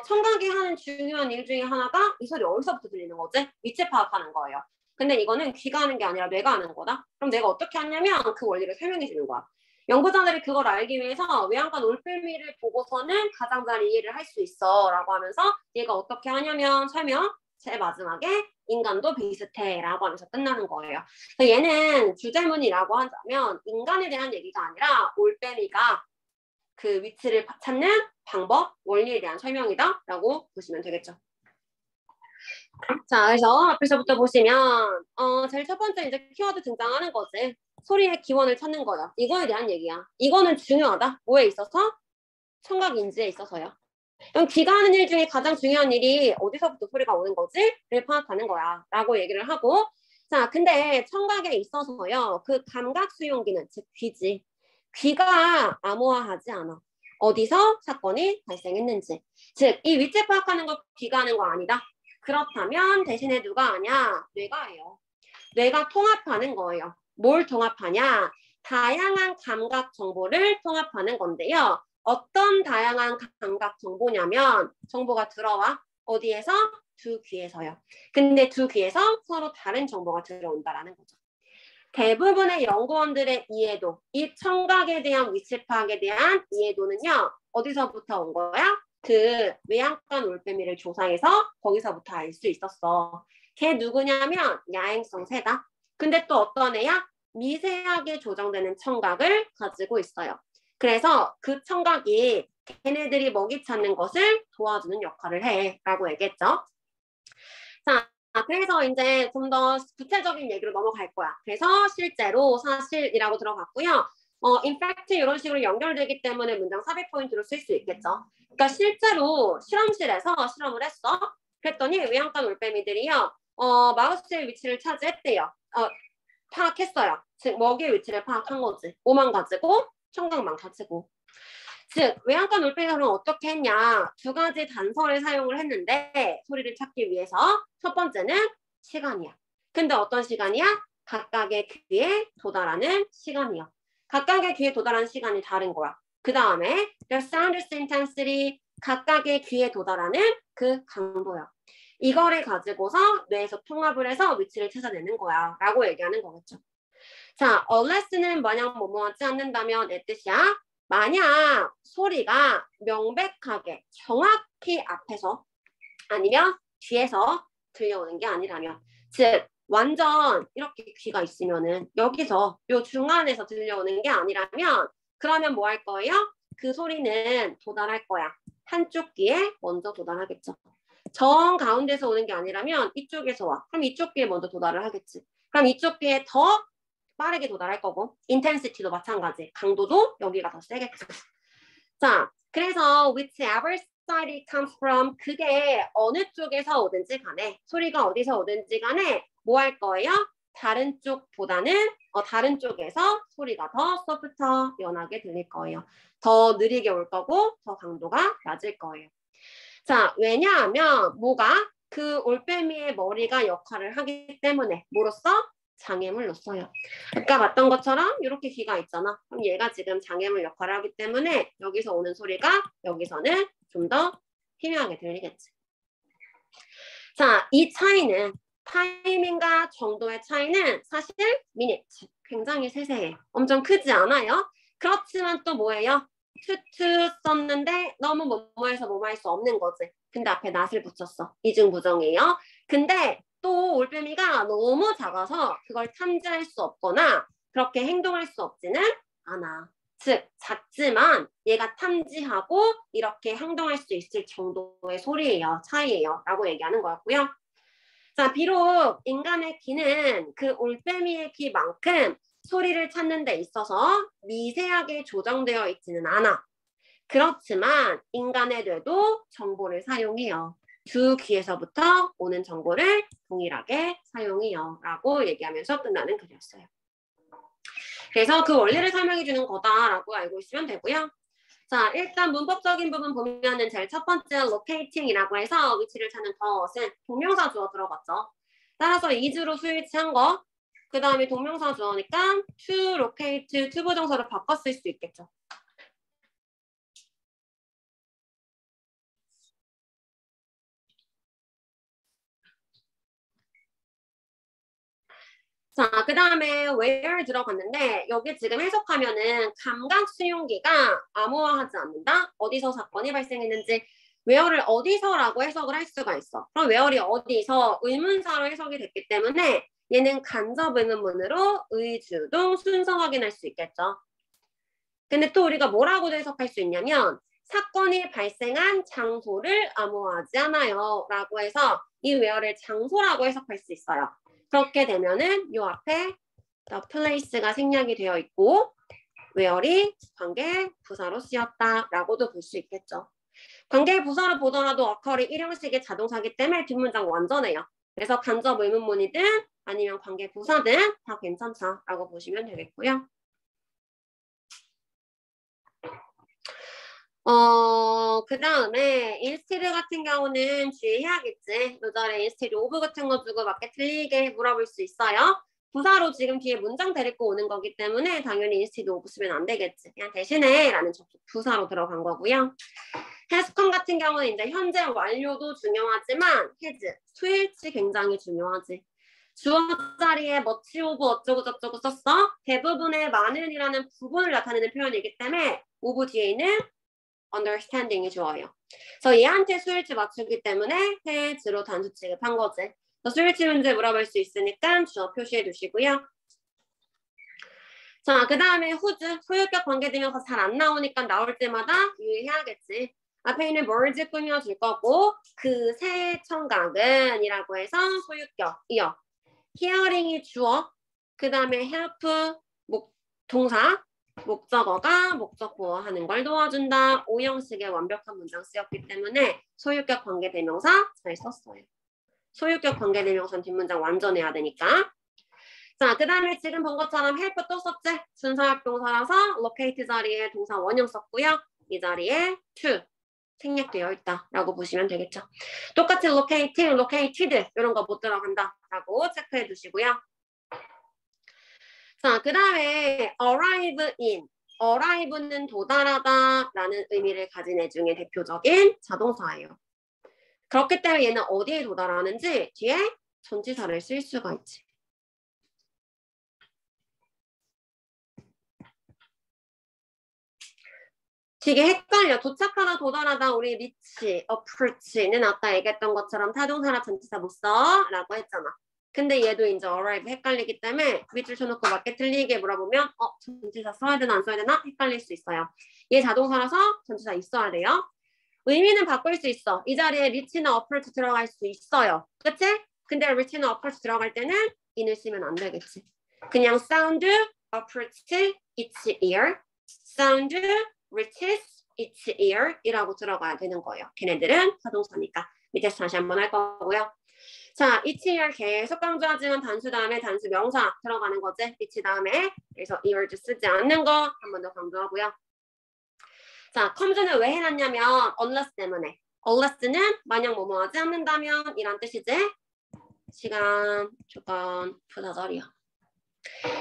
청각이 하는 중요한 일 중에 하나가 이 소리 어디서부터 들리는 거지? 위치 파악하는 거예요. 근데 이거는 귀가 하는 게 아니라 뇌가 하는 거다. 그럼 내가 어떻게 하냐면 그 원리를 설명해 주는 거야. 연구자들이 그걸 알기 위해서 외양간 올빼미를 보고서는 가장 잘 이해를 할 수 있어 라고 하면서 얘가 어떻게 하냐면 설명 제일 마지막에 인간도 비슷해 라고 하면서 끝나는 거예요. 얘는 주제문이라고 하자면 인간에 대한 얘기가 아니라 올빼미가 그 위치를 찾는 방법, 원리에 대한 설명이다 라고 보시면 되겠죠. 자, 그래서 앞에서부터 보시면 제일 첫 번째 이제 키워드 등장하는 거지. 소리의 기원을 찾는 거야. 이거에 대한 얘기야. 이거는 중요하다. 뭐에 있어서? 청각 인지에 있어서요. 그럼 귀가 하는 일 중에 가장 중요한 일이 어디서부터 소리가 오는 거지?를 파악하는 거야. 라고 얘기를 하고 자, 근데 청각에 있어서요. 그 감각 수용기는 즉 귀지. 귀가 암호화하지 않아. 어디서 사건이 발생했는지. 즉, 이 위치 파악하는 거 귀가 하는 거 아니다. 그렇다면 대신에 누가 하냐? 뇌가 해요. 뇌가 통합하는 거예요. 뭘 통합하냐? 다양한 감각 정보를 통합하는 건데요. 어떤 다양한 감각 정보냐면 정보가 들어와. 어디에서? 두 귀에서요. 근데 두 귀에서 서로 다른 정보가 들어온다라는 거죠. 대부분의 연구원들의 이해도, 이 청각에 대한 위치 파악에 대한 이해도는요. 어디서부터 온 거야? 그 외양간 올빼미를 조사해서 거기서부터 알 수 있었어. 걔 누구냐면 야행성 새다. 근데 또 어떤 애야? 미세하게 조정되는 청각을 가지고 있어요. 그래서 그 청각이 걔네들이 먹이 찾는 것을 도와주는 역할을 해 라고 얘기했죠. 자, 그래서 이제 좀 더 구체적인 얘기로 넘어갈 거야. 그래서 실제로 사실이라고 들어갔고요. in fact 이런 식으로 연결되기 때문에 문장 삽입 포인트로 쓸 수 있겠죠. 그러니까 실제로 실험실에서 실험을 했어. 그랬더니 외양간 올빼미들이요. 마우스의 위치를 차지했대요. 파악했어요. 즉 먹이의 위치를 파악한 거지. 오만 가지고 청각만 가지고. 즉 외양간 올빼미는 어떻게 했냐. 두 가지 단서를 사용을 했는데 소리를 찾기 위해서 첫 번째는 시간이야. 근데 어떤 시간이야? 각각의 귀에 도달하는 시간이야. 각각의 귀에 도달하는 시간이 다른 거야. 그 다음에 the sound intensity 각각의 귀에 도달하는 그 강도야. 이거를 가지고서 뇌에서 통합을 해서 위치를 찾아내는 거야 라고 얘기하는 거겠죠. 자, unless는 만약 뭐뭐하지 않는다면 내 뜻이야. 만약 소리가 명백하게 정확히 앞에서 아니면 뒤에서 들려오는 게 아니라면 즉 완전 이렇게 귀가 있으면은 여기서 요 중간에서 들려오는 게 아니라면 그러면 뭐 할 거예요? 그 소리는 도달할 거야. 한쪽 귀에 먼저 도달하겠죠. 정 가운데서 오는 게 아니라면 이쪽에서 와. 그럼 이쪽 귀에 먼저 도달을 하겠지. 그럼 이쪽 귀에 더 빠르게 도달할 거고 인텐시티도 마찬가지. 강도도 여기가 더 세겠죠. 자, 그래서 whichever side it comes from 그게 어느 쪽에서 오든지 간에 소리가 어디서 오든지 간에 뭐 할 거예요? 다른 쪽보다는 다른 쪽에서 소리가 더 소프터 연하게 들릴 거예요. 더 느리게 올 거고 더 강도가 낮을 거예요. 자, 왜냐하면 뭐가? 그 올빼미의 머리가 역할을 하기 때문에 뭐로써? 장애물로써요. 아까 봤던 것처럼 이렇게 귀가 있잖아. 그럼 얘가 지금 장애물 역할을 하기 때문에 여기서 오는 소리가 여기서는 좀 더 희미하게 들리겠지. 자, 이 차이는 타이밍과 정도의 차이는 사실 미니트. 굉장히 세세해. 엄청 크지 않아요? 그렇지만 또 뭐예요? 투투 썼는데 너무 뭐뭐해서 뭐뭐할 수 없는 거지. 근데 앞에 낫을 붙였어. 이중부정이에요. 근데 또 올빼미가 너무 작아서 그걸 탐지할 수 없거나 그렇게 행동할 수 없지는 않아. 즉 작지만 얘가 탐지하고 이렇게 행동할 수 있을 정도의 소리예요. 차이예요. 라고 얘기하는 거였고요. 자, 비록 인간의 귀는 그 올빼미의 귀만큼 소리를 찾는 데 있어서 미세하게 조정되어 있지는 않아. 그렇지만 인간의 뇌도 정보를 사용해요. 두 귀에서부터 오는 정보를 동일하게 사용해요. 라고 얘기하면서 끝나는 글이었어요. 그래서 그 원리를 설명해 주는 거다라고 알고 있으면 되고요. 자, 일단 문법적인 부분 보면은 제일 첫 번째 locating이라고 해서 위치를 찾는 것은 동명사 주어 들어갔죠. 따라서 is로 스위치한 거. 그 다음에 동명사 주어니까 to locate, to 부정사로 바꿔 쓸 수 있겠죠. 자, 그 다음에 where 들어갔는데 여기 지금 해석하면은 감각 수용기가 암호화하지 않는다. 어디서 사건이 발생했는지 where를 어디서라고 해석을 할 수가 있어. 그럼 where이 어디서 의문사로 해석이 됐기 때문에 얘는 간접 의문문으로 의주동 순서 확인할 수 있겠죠. 근데 또 우리가 뭐라고도 해석할 수 있냐면 사건이 발생한 장소를 암호화하지 않아요. 라고 해서 이 where를 장소라고 해석할 수 있어요. 그렇게 되면은 요 앞에 the place가 생략이 되어 있고 where이 관계 부사로 쓰였다라고도 볼 수 있겠죠. 관계 부사로 보더라도 occur이 일형식의 자동사기 때문에 뒷문장 완전해요. 그래서 간접 의문문이든 아니면 관계 부사든 다 괜찮다라고 보시면 되겠고요. 그 다음에 instead 같은 경우는 주의해야겠지. 요절에 instead of 같은 거 주고 맞게 틀리게 물어볼 수 있어요. 부사로 지금 뒤에 문장 데리고 오는 거기 때문에 당연히 instead of 쓰면 안 되겠지. 그냥 대신에 라는 접속 부사로 들어간 거고요. has come 같은 경우는 이제 현재 완료도 중요하지만 has, 수일치 굉장히 중요하지. 주어 자리에 much of 어쩌고 저쩌고 썼어. 대부분의 많은이라는 부분을 나타내는 표현이기 때문에 of 뒤에 있는 understanding이 좋아요. 그래서 얘한테 수일치 맞추기 때문에 has로 단수 취급한 거지. 수일치 문제 물어볼 수 있으니까 주어 표시해 두시고요. 자, 그 다음에 whose, 소유격 관계되면서 잘 안 나오니까 나올 때마다 유의해야겠지. 앞에 있는 words 꾸며줄 거고 그 새 청각은 이라고 해서 소유격이요. hearing이 주어, 그 다음에 help, 동사, 목적어가 목적 보호하는 걸 도와준다. 5형식의 완벽한 문장 쓰였기 때문에 소유격 관계대명사 잘 썼어요. 소유격 관계대명사는 뒷문장 완전해야 되니까. 자, 그 다음에 지금 본 것처럼 help 또 썼지? 준사합동사라서 locate 자리에 동사 원형 썼고요. 이 자리에 to 생략되어 있다라고 보시면 되겠죠. 똑같이 locate, located 이런 거 못 들어간다라고 체크해 두시고요. 자, 그 다음에 arrive in, arrive는 도달하다라는 의미를 가진 애 중에 대표적인 자동사예요. 그렇기 때문에 얘는 어디에 도달하는지 뒤에 전치사를 쓸 수가 있지. 되게 헷갈려. 도착하다, 도달하다, 우리 reach, approach는 아까 얘기했던 것처럼 타동사나 전치사 못 써 라고 했잖아. 근데 얘도 이제 arrive 헷갈리기 때문에 밑줄 쳐놓고 맞게 틀리게 물어보면 전치사 써야 되나 안 써야 되나 헷갈릴 수 있어요. 얘 자동사라서 전치사 있어야 돼요. 의미는 바꿀 수 있어. 이 자리에 reach나 approach 들어갈 수 있어요. 그치? 근데 reach나 approach 들어갈 때는 in을 쓰면 안 되겠지. 그냥 sound, approach, each ear, sound, reaches, each ear 이라고 들어가야 되는 거예요. 걔네들은 자동사니까. 밑에서 다시 한번 할 거고요. 자, each ear 계속 강조하지만 단수 다음에 단수 명사 들어가는 거지. each 다음에. 그래서 ears 쓰지 않는 거 한 번 더 강조하고요. 자, comes는 왜 해놨냐면 unless 때문에. unless는 만약 뭐뭐 하지 않는다면 이란 뜻이지. 시간, 조건, 부사절이요.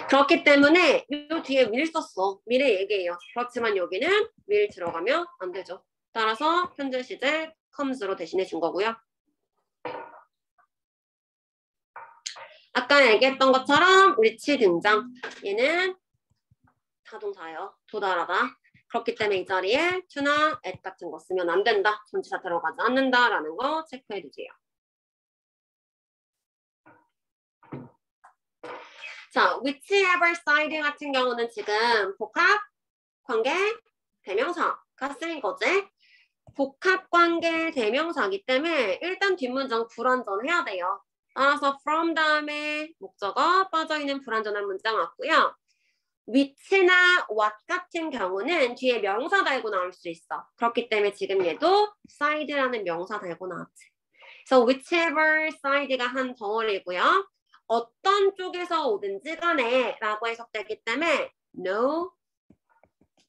그렇기 때문에 이 뒤에 will 썼어. will의 얘기예요. 그렇지만 여기는 will 들어가면 안 되죠. 따라서 현재 시제 comes로 대신해 준 거고요. 아까 얘기했던 것처럼 reach 등장. 얘는 타동사예요. 도달하다. 그렇기 때문에 이 자리에 to나 at 같은 거 쓰면 안 된다. 전치사 들어가지 않는다라는 거 체크해 주세요. 자, whichever side 같은 경우는 지금 복합 관계 대명사가 쓰인 거지. 복합 관계 대명사기 때문에 일단 뒷문장 불완전해야 돼요. 따라서 from 다음에 목적어 빠져있는 불완전한 문장 왔고요. which나 what 같은 경우는 뒤에 명사 달고 나올 수 있어. 그렇기 때문에 지금 얘도 side라는 명사 달고 나왔지. 그래서 whichever side가 한 덩어리고요. 어떤 쪽에서 오든지 간에 라고 해석되기 때문에 no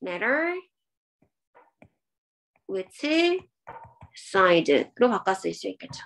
matter which side로 바꿔 쓸 수 있겠죠.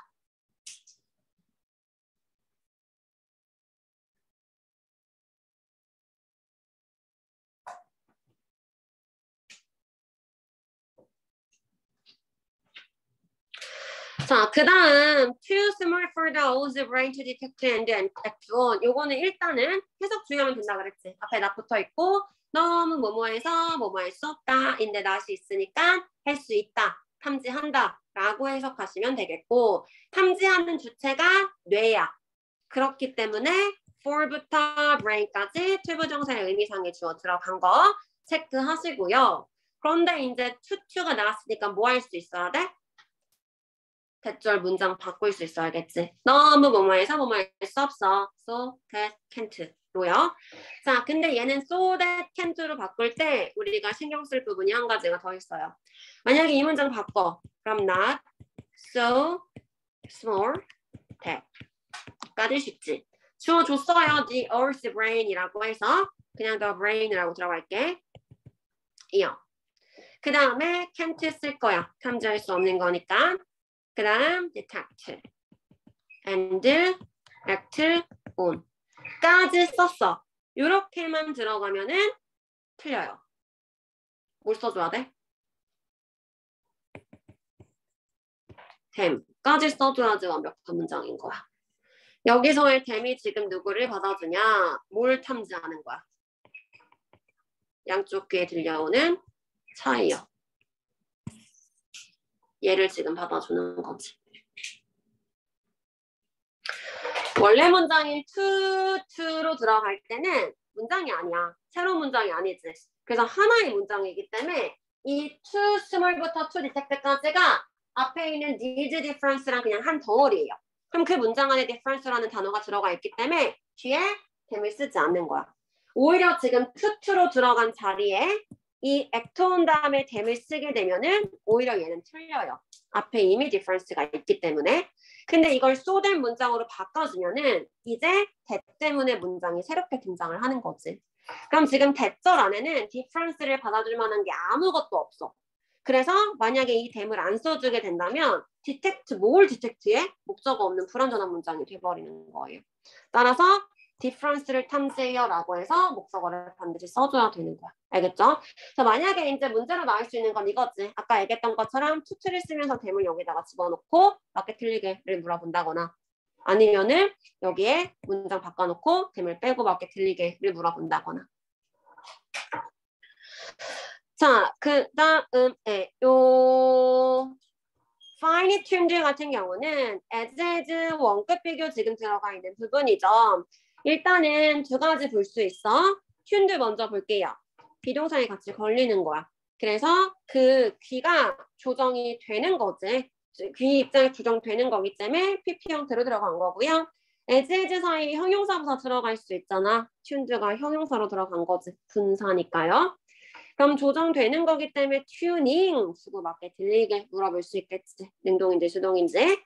자, 그 다음 too small for the O's brain to detect and act on. 요거는 일단은 해석 주의하면 된다 그랬지. 앞에 not 붙어 있고 너무 뭐뭐해서 뭐뭐할 수 없다. 인데 not이 있으니까 할 수 있다. 탐지한다. 라고 해석하시면 되겠고 탐지하는 주체가 뇌야. 그렇기 때문에 for부터 brain까지 투부정사의 의미상의 주어 들어간 거 체크하시고요. 그런데 이제 tu가 나왔으니까 뭐 할 수 있어야 돼? 대절 문장 바꿀 수 있어야겠지. 너무 뭐뭐해서 뭐뭐 할 수 없어. So that can't로요. 자, 근데 얘는 so that can't로 바꿀 때 우리가 신경 쓸 부분이 한 가지가 더 있어요. 만약에 이 문장 바꿔. 그럼 not so small that까지 쉽지. 주어줬어요. The earth's brain이라고 해서 그냥 the brain이라고 들어갈게. 이어. 그 다음에 can't 쓸 거야. 탐지할 수 없는 거니까. 그 다음 detect and act on 까지 썼어. 이렇게만 들어가면은 틀려요. 뭘 써줘야 돼? 댐까지 써줘야지 완벽한 문장인 거야. 여기서의 댐이 지금 누구를 받아주냐? 뭘 탐지하는 거야? 양쪽 귀에 들려오는 차이요. 얘를 지금 받아주는 거지. 원래 문장인 to로 들어갈 때는 문장이 아니야. 새로운 문장이 아니지. 그래서 하나의 문장이기 때문에 이 to small부터 to detect까지가 앞에 있는 needs difference랑 그냥 한 덩어리예요. 그럼 그 문장 안에 difference라는 단어가 들어가 있기 때문에 뒤에 댐을 쓰지 않는 거야. 오히려 지금 to로 들어간 자리에 이 act on 다음에 댐을 쓰게 되면은 오히려 얘는 틀려요. 앞에 이미 difference가 있기 때문에. 근데 이걸 so 된 문장으로 바꿔주면은 이제 that 때문에 문장이 새롭게 등장을 하는 거지. 그럼 지금 that절 안에는 difference를 받아줄 만한 게 아무것도 없어. 그래서 만약에 이 댐을 안 써주게 된다면 detect, 뭘 detect에 목적 없는 불완전한 문장이 돼버리는 거예요. 따라서 difference를 탐지해요라고 해서 목적어를 반드시 써줘야 되는 거야. 알겠죠? 그래서 만약에 이제 문제로 나올 수 있는 건 이거지. 아까 얘기했던 것처럼 to를 쓰면서 댐을 여기다가 집어넣고 맞게 틀리게를 물어본다거나 아니면은 여기에 문장 바꿔놓고 댐을 빼고 맞게 틀리게를 물어본다거나. 자, 그 다음에 요 fine tuned 같은 경우는 as 원급 비교 지금 들어가 있는 부분이죠. 일단은 두 가지 볼 수 있어. tuned 먼저 볼게요. 비동사에 같이 걸리는 거야. 그래서 그 귀가 조정이 되는 거지. 귀 입장에 조정되는 거기 때문에 PP 형태로 들어간 거고요. as 사이 형용사부터 들어갈 수 있잖아. tuned가 형용사로 들어간 거지. 분사니까요. 그럼 조정되는 거기 때문에 튜닝 주고 맞게 들리게 물어볼 수 있겠지. 능동인지 수동인지.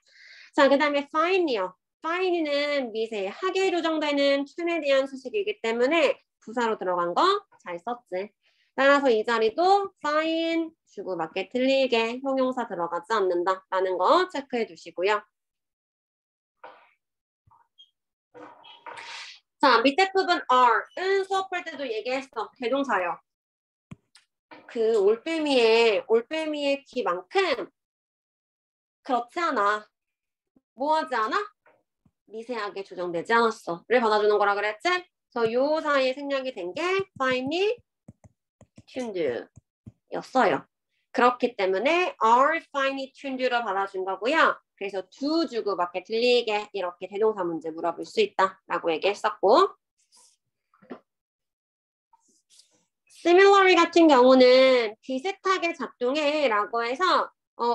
자, 그 다음에 fine이요. fine는 미세하게 조정되는 튠에 대한 수식이기 때문에 부사로 들어간 거 잘 썼지. 따라서 이 자리도 fine 주고 맞게 들리게 형용사 들어가지 않는다라는 거 체크해 두시고요. 자, 밑에 부분 are은 수업할 때도 얘기했어. 대동사요. 그 올빼미의 귀만큼 그렇지 않아. 뭐하지 않아? 미세하게 조정되지 않았어. 를 받아주는 거라 그랬지? 그래서 요 사이에 생략이 된 게 finely tuned 였어요. 그렇기 때문에 are finely tuned로 받아준 거고요. 그래서 do 주고 맞게 들리게 이렇게 대동사 문제 물어볼 수 있다라고 얘기했었고 similarly 같은 경우는 비슷하게 작동해 라고 해서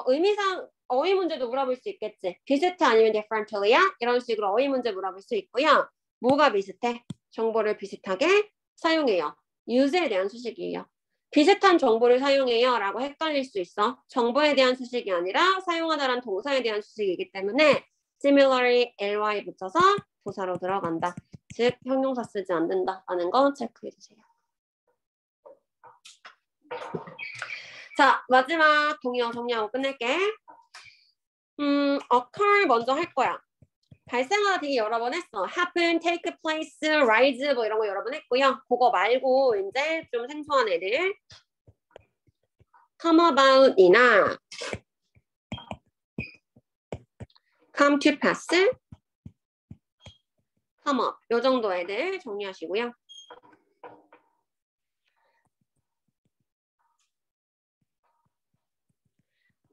의미상 어휘 문제도 물어볼 수 있겠지. 비슷해 아니면 differently야? 이런 식으로 어휘 문제 물어볼 수 있고요. 뭐가 비슷해? 정보를 비슷하게 사용해요. use에 대한 수식이에요. 비슷한 정보를 사용해요 라고 헷갈릴 수 있어. 정보에 대한 수식이 아니라 사용하다란 동사에 대한 수식이기 때문에 similarly ly 붙여서 부사로 들어간다. 즉 형용사 쓰지 않는다라는 거 체크해 주세요. 자, 마지막 동의어 정리하고 끝낼게. occur 먼저 할 거야. 발생하다 되게 여러 번 했어. happen, take place, rise 뭐 이런 거 여러 번 했고요. 그거 말고 이제 좀 생소한 애들. come about이나 come to pass, come up 요 정도 애들 정리하시고요.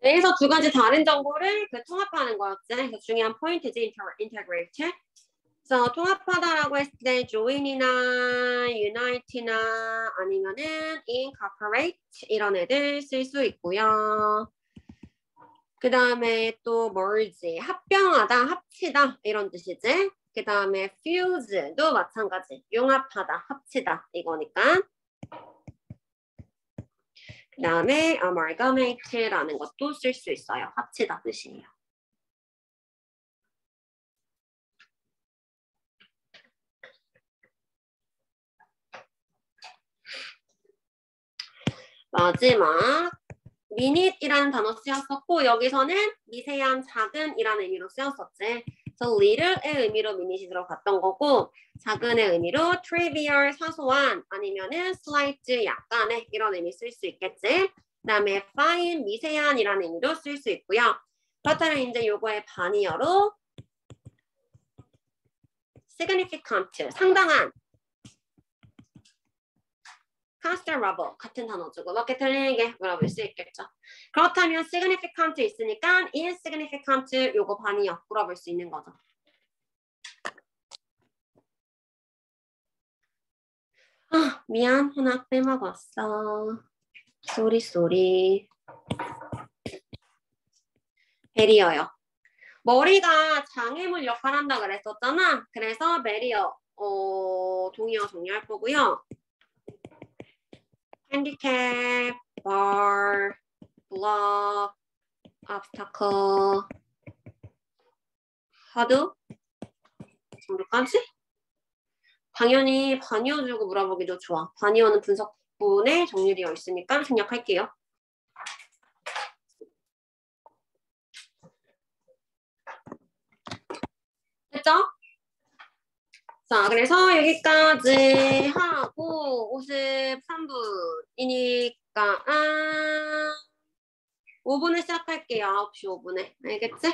여기서 두 가지 다른 정보를 통합하는 거였지. 그래서 중요한 포인트지, integrate. 그래서 통합하다라고 했을 때 join이나 unite나 아니면은 incorporate 이런 애들 쓸 수 있고요. 그 다음에 또 merge, 합병하다, 합치다 이런 뜻이지. 그 다음에 fuse도 마찬가지, 융합하다, 합치다 이거니까. 그 다음에 amalgamate라는 것도 쓸 수 있어요. 합치다 뜻이에요. 마지막 minute이라는 단어 쓰였었고 여기서는 미세한 작은이라는 의미로 쓰였었지. 그래서 little의 의미로 minute이 들어갔던 거고 작은의 의미로 trivial, 사소한 아니면은 slight, 약간의 이런 의미 쓸 수 있겠지. 그 다음에 fine, 미세한이라는 의미로 쓸 수 있고요. 그렇다면 이제 요거의 반이어로 significant, 상당한, considerable 같은 단어주고 몇 개 틀리는 게 물어볼 수 있겠죠. 그렇다면 significant 있으니까 insignificant 요거 반이요 물어볼 수 있는 거죠. 아 미안 하나 빼먹었어. 쏘리. 베리어요. 머리가 장애물 역할을 한다 그랬었잖아. 그래서 베리어 동의어 정리할 거고요. handicap, bar, block, obstacle, hurdle 정도까지? 당연히 반이어 주고 물어보기도 좋아. 반이어는 분석분에 정리되어 있으니까 생략할게요. 됐죠? 자, 그래서 여기까지 하고 53분이니까 5분에 시작할게요. 9시 5분에. 알겠지?